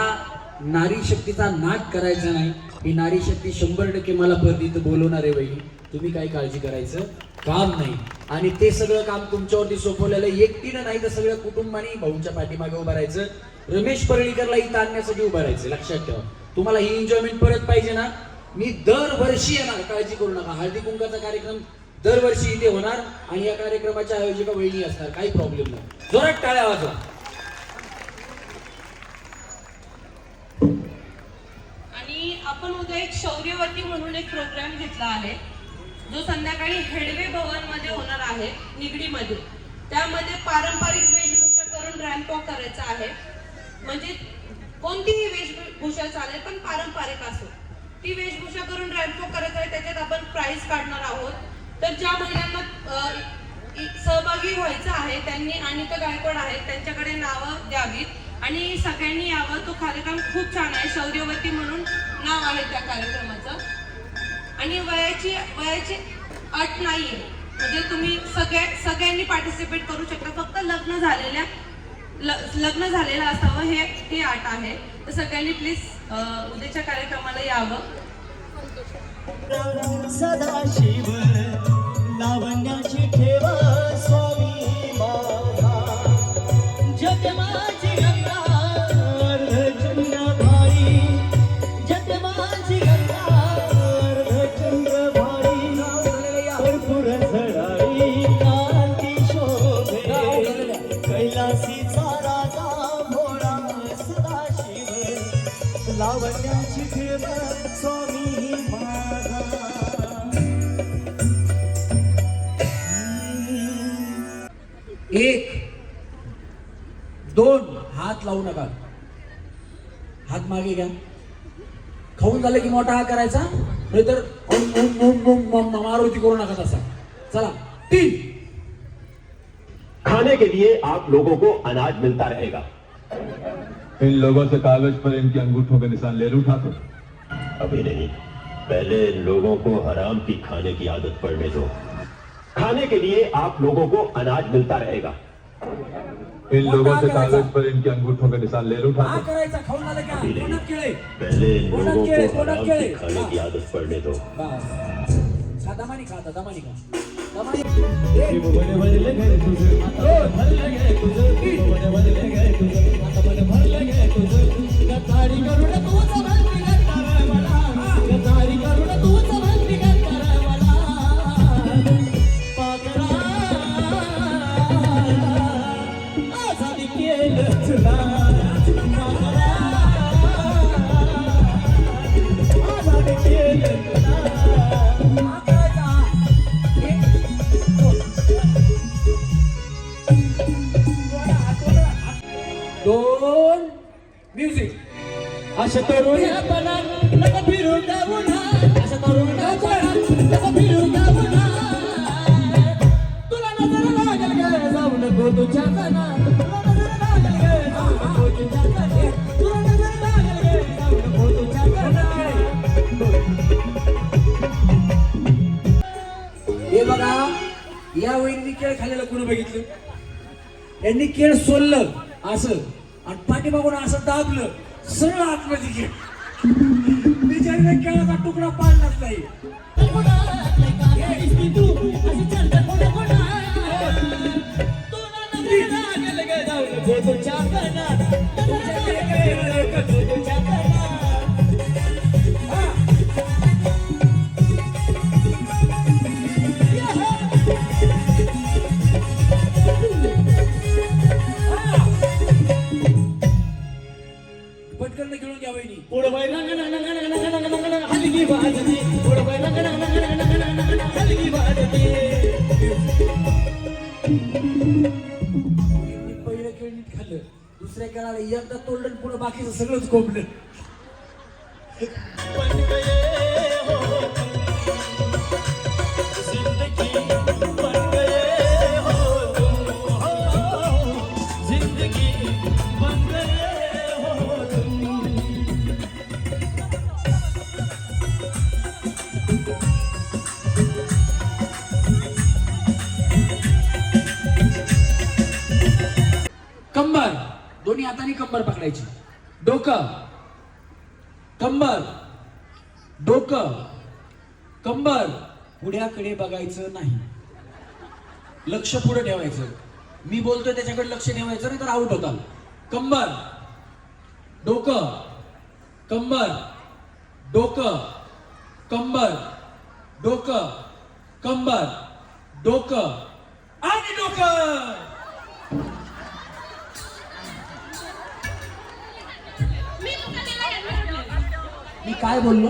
नारी शक्तीचा नाद करायचा नाही. ही नारी शक्ती 100% मला परत इथं बोलवणार आहे वहिनी. तुम्ही काही काळजी करायचं काम नाही. आणि ते सगळं काम तुमच्यावरती सोपवलेलं एकटीनं नाही तर सगळ्या कुटुंबाने भाऊंच्या पाठीमागे उभं राहायचं. रमेश परळीकरला इथं आणण्यासाठी उभं राहायचं. लक्षात ठेवा. तुम्हाला ही एन्जॉयमेंट परत पाहिजे ना, मी दरवर्षी येणार, काळजी करू नका. हळदी कुंकाचा कार्यक्रम दरवर्षी इथे होणार आणि या कार्यक्रमाच्या आयोजिका वहिनी असणार. काही प्रॉब्लेम नाही. जोरात टाळ्या वाजवा. आणि आपण उद्या एक शौर्यवती म्हणून एक प्रोग्राम घेतला आहे जो संध्याकाळी हेडवे भवन मध्ये होणार आहे निगडीमध्ये. त्यामध्ये पारंपरिक वेशभूषा करून रॅम्प वॉक करायचा आहे. म्हणजे कोणतीही वेशभूषा चालेल पण पारंपरिक असो. ती वेशभूषा करून रॅम्प वॉक करायचा आहे. त्याच्यात आपण प्राइज काढणार आहोत. तर ज्या महिलांना सहभागी व्हायचं आहे त्यांनी अनिता गायकवाड आहेत त्यांच्याकडे नावं द्यावीत आणि सगळ्यांनी यावं. तो कार्यक्रम खूप छान आहे. शौर्यवती म्हणून नाव आहे त्या कार्यक्रमाचं. आणि वयाची अट नाहीये. म्हणजे तुम्ही सगळ्यांनी पार्टिसिपेट करू शकता. फक्त लग्न झालेलं असावं हे अट आहे. तर सगळ्यांनी प्लीज उद्याच्या कार्यक्रमाला यावं. सदाशिव लावण्याची ठेव स्वामी माझा. जग माझी गंगा अर्धचंद्रभाळी. जग माझी गंगा अर्धचंद्रभाळी. भरपूर झळाळी कांती शोभे. कैलासीचा राजा भोळा सदाशिव लावण्याची ठेव स्वामी माझा. एक दोन हात लावू नका. हात मागे घ्या. खाऊन झालं की मोठा हा करायचा, नाहीतर मारुती करू नका तसा. चला 3. खाने के लिए आप लोगों को अनाज मिलता रहेगा. इन लोगों से कागज पर इनके अंगूठों के निशान ले लूं ठाकुर. अभी नहीं, पहले इन लोगों को हराम की खाने की आदत पड़ने दो. खाने के लिए आप लोगों को अनाज मिलता रहेगा. इन लोगों से कागज पर इनके अंगूठों के निशान ले लूं हा ठाकुर. करायचा. खाऊन झालं की अभी नहीं, तोंडात केळे. पहले इन लोगों को तोंडात हराम केळे. की खाने की आदत पड़ने दो. बस. खा दमानी खा आता. दमानी खा. दमानी. भरले गे तुझं आता भरले गे तुझं. भरले गे तुझं आता भरले गे तुझं. गतारी करून तूच भरली गतार मला. गतारी करून तूच भरली गतार मला. पाकरा आजादी केलं तुला. पाकरा आजादी केलं तुला. दोन म्युझिक. अशा तरुणापणा नका फिरू गावना. अशा तरुणापणा नका फिरू गावना. तुला नजर लागेल गे जाऊ नको तुझ्या जना. तुला नजर लागेल गे जाऊ नको तुझ्या जना. तुला नजर लागेल गे जाऊ नको तुझ्या जना. हे बघा, या वहिनी केळ खाल्लेलं कोणी बघितलं? यांनी केळ सोललं असं आणि पाठीमागून असं दाबलं. सरळ आतमध्ये केळ. बिचारीने केळाचा तुकडा पाडलाच नाही. पटकन खेळून घ्या वहिनी. पुढं बाई हलगी बाजती. पुढं बाई हलगी बाजती. पहिलं खेळ नीट खाल्लं, दुसऱ्या खेळाला एकदा तोडलं, पुढे बाकीचं सगळंच कोंबलं. बन गए हो तुम, जिंदगी बन गए हो तुम, जिंदगी बन गए हो तुम. कंबर, दोन्ही हाताने कंबर पकडायची. डोकं, कंबर, डोकं, कंबर. पुढ्याकडे बघायचं नाही, लक्ष पुढे ठेवायचं. मी बोलतोय त्याच्याकडे लक्ष ठेवायचं, नाही तर आउट होताल. कंबर, डोकं, कंबर, डोकं, कंबर, डोकं, कंबर, डोकं आणि डोकं. मी काय बोललो?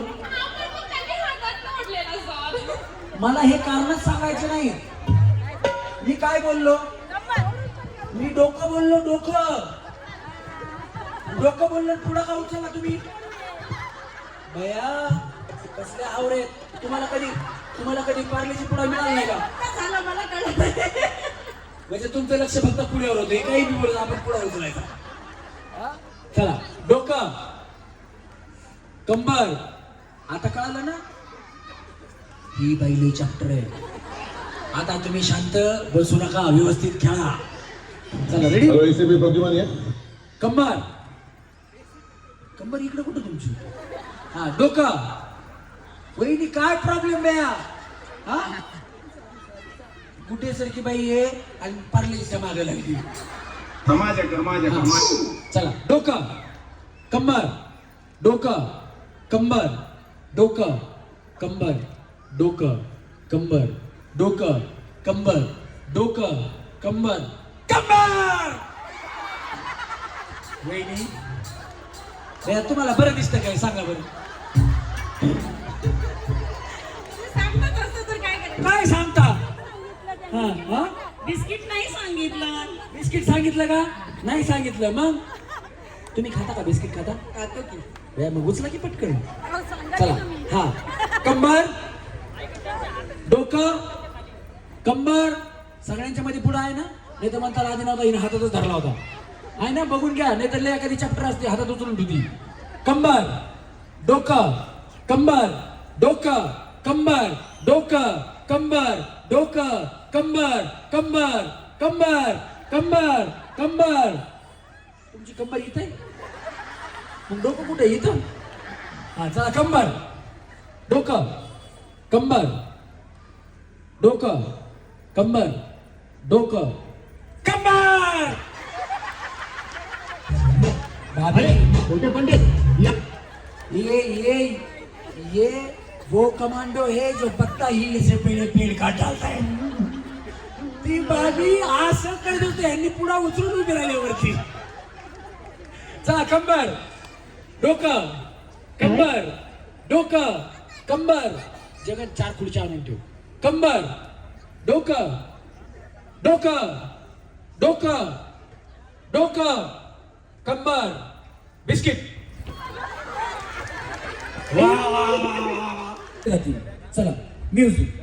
मला हे कारणच सांगायचं नाही. मी काय बोललो? मी डोकं बोललो. डोकं डोकं बोललो. पुढं का उचलला तुम्ही? भया कसले आवरे. तुम्हाला कधी पार्लेची पुढा मिळाला नाही का? झालं मला कळलं. म्हणजे तुमचं लक्ष फक्त पुढ्यावर होतं. काही बी बोलत आपण पुढे उचलायचा. चला, डोकं, कंबर. आता कळालं ना? ही पहिली चॅप्टर आहे. आता तुम्ही शांत बसू नका, व्यवस्थित खेळा. चला, रेडी? कंबर, कंबर इकडे कुठं तुमची? हा, डोकं. वहिनी काय प्रॉब्लेम बया? हा, कुठे सारखी बाई आहे आणि पार्लेच्या मागे लागली. चला, डोकं, कंबर, डोकं, कंबर, डोकं, कंबर, डोकं, कंबर, डोकं, कंबर, डोकं, कंबर, कंबर. वहिनी तुम्हाला बरं दिसतं काय? सांगा बरं. काय सांगता? हा, बिस्किट नाही सांगितलं. बिस्किट सांगितलं का? नाही सांगितलं. मग तुम्ही खाता का? बिस्किट खाता? खातो की. मग उचला की पटकन. चला, हा, कंबर, डोकं, कंबर. सगळ्यांच्या मध्ये पुढे आहे ना? नाही तर म्हणता आधी नव्हता, हिने हातातच धरला होता. आहे ना? बघून घ्या, नाही तर एखादी चॅप्टर असते हातात उचलून ठेवती. कंबर, डोकं, कंबर, डोकं, कंबर, डोकं, कंबर, डोकं, कंबर, कंबर, कंबर, कंबर, कंबर. तुमची कंबर इथे आहे, मग डोकं कुठे? इथं. हा, चला, कंबर, डोकं, कंबर, डोकं, कंबर, डोकं, कंबर. बाबरे, छोटे पंडित, ये वो कमांडो है जो पत्ता हील से पहले पेड़ काट डालता है. ती बाबी असं करत होते, यांनी पुढा उचलून उभी राहिली वरती. चला, कंबर, डोकं, कंबर, डोकं, कंबर. जगात 4 खुर्च्या आणून ठेव. कंबर, डोकं, डोकं, डोकं, डोकं, कंबर. बिस्किट. वा वा वा. चला, म्युझिक.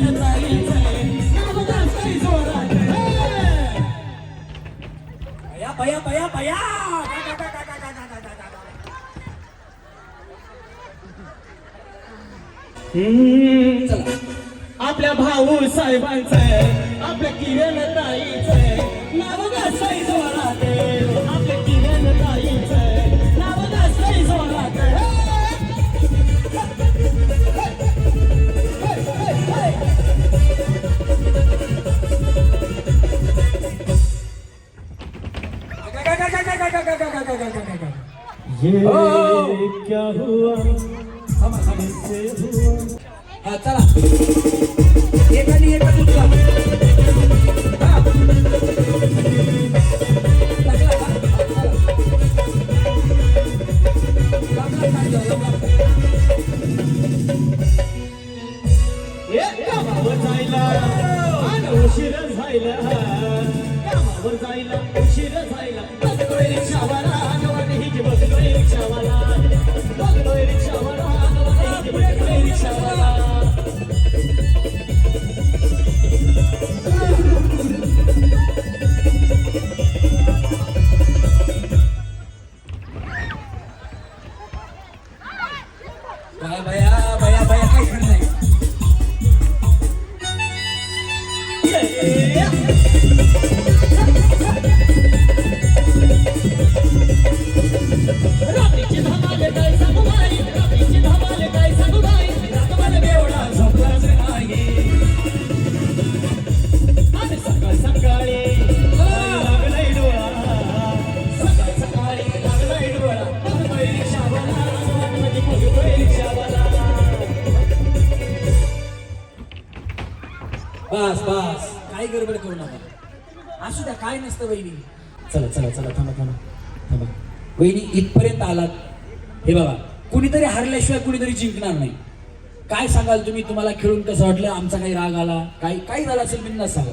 किरण जायचंय नाव गाजतंय जोरात पया पया पया पया चला आपल्या भाऊ साहेबांचं आपल्या किरण ताईचं नाव गाजतंय जोरात आपल्या किरण ताईचं नाव गाजतंय जोरात ये क्या हुआ हमसे हुआ हा चला एकाने एका उचला हा. लागला का? लागला काय झालं? कामावर जायला आणि उशीर झायला कामावर जायला उशीर झायला बसलोय रिक्षावाला नवाने की बसलोय रिक्षावाला बसलोय रिक्षावाला नवाने की बसलोय रिक्षावाला बया बया बया बया काही खरं नाही रात्रीची धमाल काय सांगू बाई रात्रीची धमाल काय सांगू बाई रातभर बेवडा झोपलाच नाही आणि सकाळ सकाळी लागलाय डोळा सकाळ सकाळी लागलाय डोळा बघतोय रिक्षावाला मध्ये बघतोय रिक्षावाला बस बस काही गडबड करू नका असू द्या काय नसतं वहिनी चला चला चला थांबा थांबा थांबा वहिनी इथपर्यंत आलात हे बघा कुणीतरी हारल्याशिवाय कुणीतरी जिंकणार नाही काय सांगाल तुम्ही तुम्हाला खेळून कसं वाटलं आमचा काही राग आला काही झालं असेल बिंदास सांगा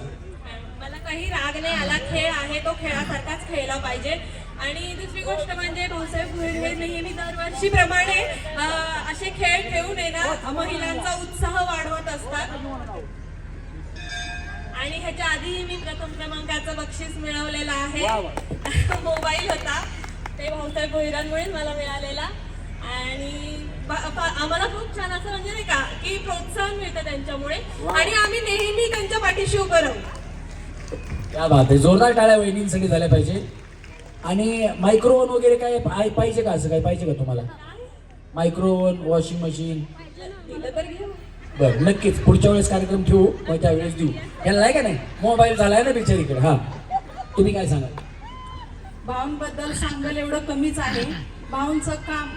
मला काही राग नाही आला खेळ आहे तो खेळासारखाच खेळला पाहिजे आणि दुसरी गोष्ट म्हणजे भाऊसाहेब भोईर हे नेहमी दरवर्षीप्रमाणे असे खेळ खेळून येणार महिलांचा उत्साह वाढवत असतात आणि ह्याच्या आधीही मी प्रथम क्रमांकाचं बक्षीस मिळवलेलं आहे मोबाईल होता ते भाऊसाहेब भोईरांमुळेच मला मिळालेला आणि आम्हाला खूप छान असं म्हणजे नाही का की प्रोत्साहन मिळतं त्यांच्यामुळे आणि आम्ही नेहमी त्यांच्या पाठीशी उभं राहू क्या बात आहे जोरदार टाळ्या वहिनींसाठी झाल्या पाहिजे आणि मायक्रोवन वगैरे काय पाहिजे का असं काय पाहिजे का तुम्हाला मायक्रोवन वॉशिंग मशीन दिलं तर घेऊ बरं नक्कीच पुढच्या वेळेस कार्यक्रम ठेवू मग त्यावेळेस देऊ याला नाही का नाही मोबाईल झालाय ना बिचारीकडे हा तुम्ही काय सांगा भाऊंबद्दल सांगाल एवढं कमीच आहे भाऊंचं काम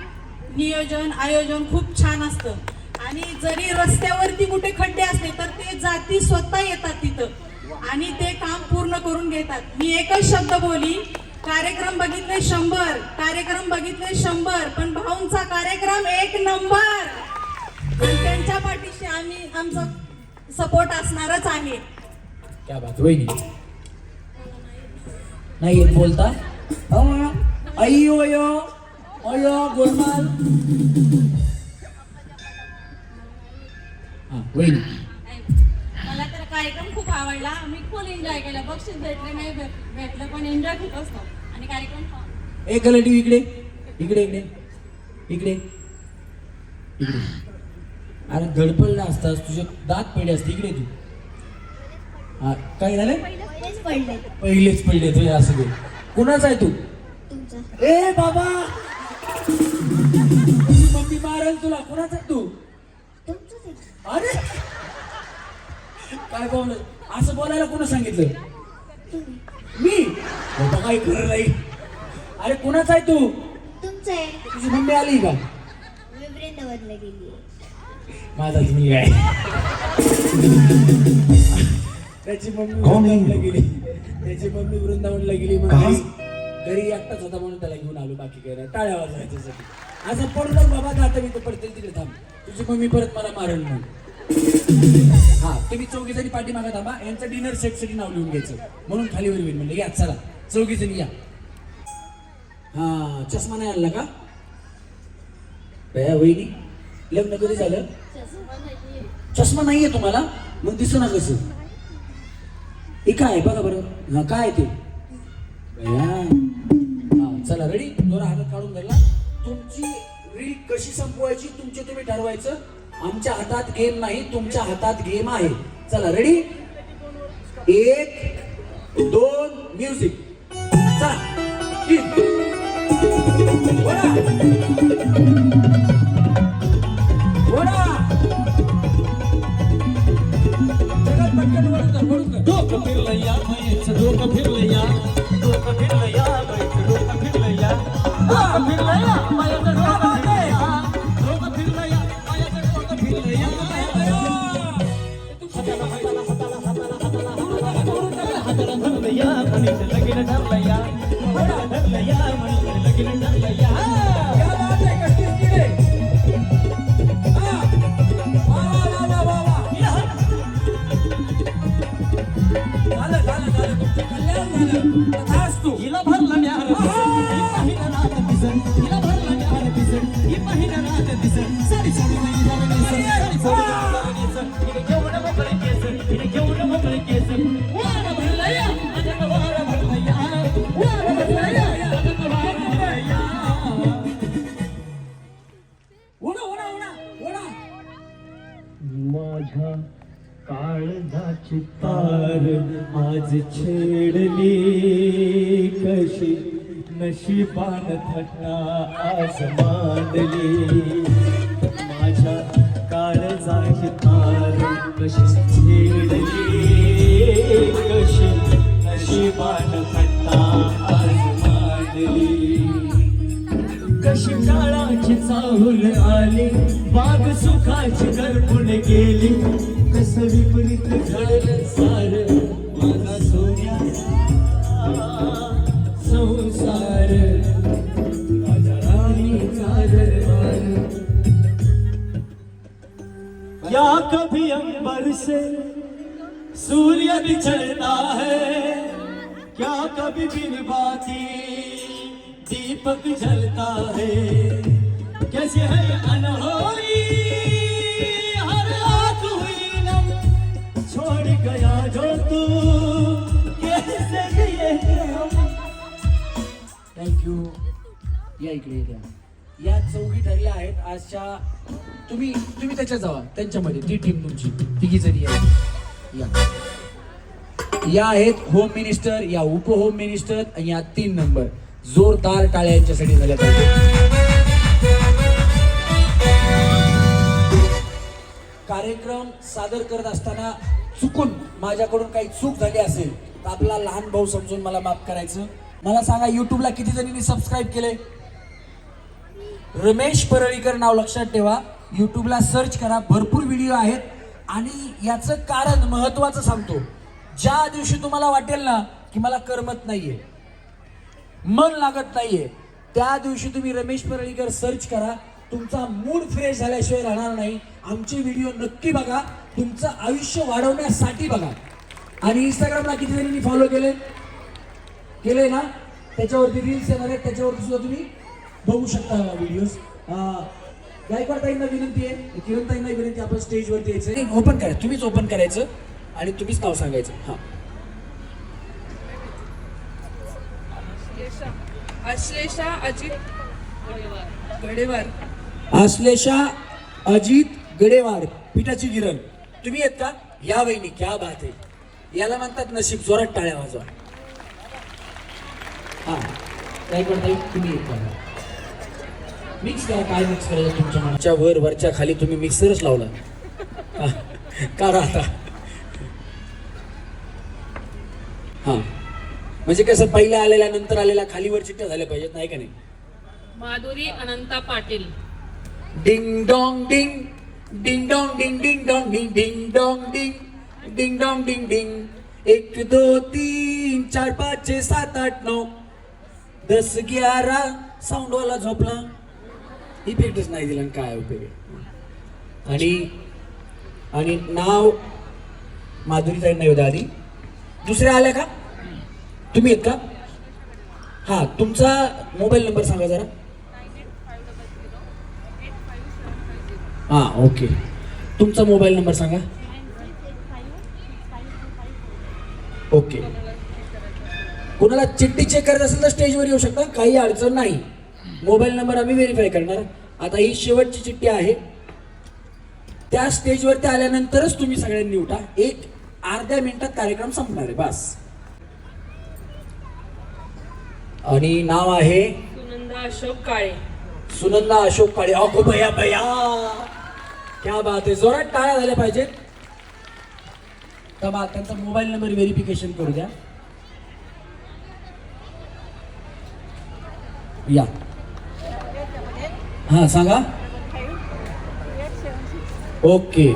नियोजन आयोजन खूप छान असतं आणि जरी रस्त्यावरती कुठे खड्डे असले तर ते जाती स्वतः येतात तिथं आणि ते काम पूर्ण करून घेतात मी एकच शब्द बोली कार्यक्रम बघितले 100 कार्यक्रम बघितले 100 पण भाऊंचा कार्यक्रम 1 नंबर आणि त्यांच्या पाठीशी आम्ही आमचा सपोर्ट असणारच आहे क्या बात वहिनी नाही येत बोलता अय्यो अयो अयो गोलमाल हा वहिनी मला तर कार्यक्रम खूप आवडला मी फुल एन्जॉय केला बक्षीस भेटले नाही भेटलं पण एन्जॉय खूप असतो आणि कार्यक्रम एक गलटी इकडे इकडे इकडे इकडे इकडे अरे धडपडला असतास तुझे दात पडले असते इकडे तू हा काय झालं पहिलेच पडले तुझे असं दे कुणाचा आहे तू ए बाबा तुझी मम्मी मारेल तुला कुणाचा आहे तू अरे काय बोल असं बोलायला कोणा सांगितलं मी बाबा काही खरं नाही अरे कुणाचा आहे तू तुझी मम्मी आली का माझा तुम्ही काय त्याची मम्मी वृंदावनला गेली त्याची मम्मी वृंदावनला गेली म्हणून घरी एकटाच होता म्हणून त्याला घेऊन आलो बाकी काय नाही टाळ्या वाजवायच्यासाठी असं पडलं बाबा आता मी तर पडतील तिकडे थांब तुझी मम्मी परत मला मारेल म्हणून हा तुम्ही 4 जणी पाठीमागा थांबा यांचं डिनर सेटसाठी नाव लिहून घ्यायचं म्हणून खालीवर होईल म्हणलं या चला 4 जणी या हा चष्मा नाही आणला का बया वहिनी लग्न कधी झालं चष्मा नाहीये तुम्हाला मग दिसू ना कसं. हे काय बघा बरं. हा काय ते हा चला रेडी. दोरा हातात काढून धरला. तुमची रील कशी संपवायची तुमचे तुम्ही ठरवायचं. आमच्या हातात गेम नाही, तुमच्या हातात गेम आहे. चला रेडी. 1 2 म्युझिक. चला 3 बोला बोला. डोकं फिरलं या बाईचं डोकं फिरलं या. डोकं फिरलं या बाईचं डोकं फिरलं या. डोकं फिरलं या बाईचं डोकं फिरलं या. डोकं फिरलं या बाईचं डोकं फिरलं या. हाताला धरलं या म्हणीचं लगीन ठरलं या. हाताला धरलं या म्हणीचं लगीन ठरलं या. हिला भरला न्यार ही पहिला रात दिसन. हिला भरला न्यार दिसन ही पहिला रात दिसन. साडी साडी नाही झालं दिसन. साडी साडी दिसन. हिने केवढं मोकळे केस. हिने केवढं मोकळे केस. वारा भरला या माझ्यात वारा भरला या. वारा भरला या माझ्यात वारा भरला या. ओढा ओढा ओढा ओढा. माझ्या काळजाची तार आज छेडली कशी. नशिबान थट्टा आज मांडली. माझ्या काळजाची तार कशी छेडली कशी. नशिबान थट्टा आज मांडली. कशी काळाची चाहूल आली बाग सुखाची दडपून गेली. कसं विपरीत घडलं सार माझा सोन्याचा संसार. माझ्या राणीचा दरबार. या कभी अंबर से सूर्य भी चढ़ता है. क्या कभी बिन बाती दीपक जलता है. कैसे है अनहोनी हर आँख हुई नम. छोड़ गया जो तू कैसे गए हम. थँक्यू. या इकडे द्या. या चौघी ठरल्या आहेत आजच्या. तुम्ही त्याच्या जावा त्यांच्यामध्ये. ती टीम तुमची तिघी जणी या. या आहेत होम मिनिस्टर, या उपहोम मिनिस्टर आणि या 3 नंबर. जोरदार टाळ्या यांच्यासाठी झाल्या पाहिजे. कार्यक्रम सादर करत असताना चुकून माझ्याकडून काही चूक झाली असेल तर आपला लहान भाऊ समजून मला माफ करायचं. मला सांगा युट्यूबला किती जणांनी सबस्क्राईब केले. रमेश परळीकर नाव लक्षात ठेवा. युट्यूबला सर्च करा, भरपूर व्हिडिओ आहेत. आणि याचं कारण महत्वाचं सांगतो. ज्या दिवशी तुम्हाला वाटेल ना की मला करमत नाहीये, मन लागत नाहीये, त्या दिवशी तुम्ही रमेश परळीकर सर्च करा. तुमचा मूड फ्रेश झाल्याशिवाय राहणार नाही. आमचे व्हिडिओ नक्की बघा, तुमचं आयुष्य वाढवण्यासाठी बघा. आणि इंस्टाग्रामला किती जणांनी फॉलो केले ना, त्याच्यावरती रील्स येणार आहेत, त्याच्यावरती सुद्धा तुम्ही बघू शकता व्हिडिओज. गायकवाड ताईंना विनंती आहे, किरण ताईंना विनंती, आपण स्टेजवरती यायचं. ओपन करा, तुम्हीच ओपन करायचं आणि तुम्हीच नाव सांगायचं. हा. अश्लेषा अजित गडेवार. आश्लेषा अजित गडेवार, पिठाची गिरण. तुम्ही येत का? या वहिनी, क्या बात आहे. याला म्हणतात नशीब. जोरात टाळ्या वाजवा. हा गायकवाड ताई तुम्ही येत का? मिक्स करा. काय मिक्स करायचं तुमच्या मनाच्या वर वरच्या खाली. तुम्ही मिक्सरच लावला करा आता. हा म्हणजे कसं, पहिल्या आलेल्या नंतर आलेल्या खालीवर चिठ्ठ्या झाल्या पाहिजेत, नाही का नाही. माधुरी अनंता Patil. Ding dong ding ding dong ding ding dong ding ding dong ding ding dong ding डिंग. 1 2 3 4 5 6 7 8 9 10 11 साऊंडवाला झोपला. इफेक्टच नाही दिला, काय उपयोग. आणि नाव माधुरी ताई नाही होतं आधी. दुसऱ्या आल्या का? तुम्ही आहेत का? हा, तुमचा मोबाईल नंबर सांगा जरा. हा ओके, तुमचा मोबाईल नंबर सांगा. ओके. कोणाला चिठ्ठी चेक करायचं असेल तर स्टेजवर येऊ शकता, काही अडचण नाही. मोबाईल नंबर आम्ही व्हेरीफाय करणार. आता ही शेवटची चिठ्ठी आहे. त्या स्टेजवरती आल्यानंतरच तुम्ही सगळ्यांनी उठा. एक अर्ध्या मिनिटात कार्यक्रम संपणार आहे बस. आणि नाव आहे सुनंदा अशोक काळे. सुनंदा अशोक काळे. अगो भया भया, क्या बात आहे. जोरात टाळ्या झाल्या पाहिजेत. तर त्यांचा मोबाईल नंबर व्हेरिफिकेशन करू द्या. या हा सांगा. ओके,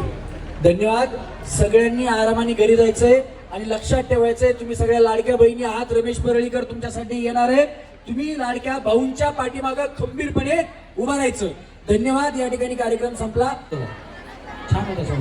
धन्यवाद. सगळ्यांनी आरामाने घरी जायचंय आणि लक्षात ठेवायचंय तुम्ही सगळ्या लाडक्या बहिणी आहात. रमेश परळीकर तुमच्यासाठी येणार आहे. तुम्ही लाडक्या भाऊंच्या पाठीमागं खंबीरपणे उभा राहायचं. धन्यवाद. या ठिकाणी कार्यक्रम संपला. छान होता.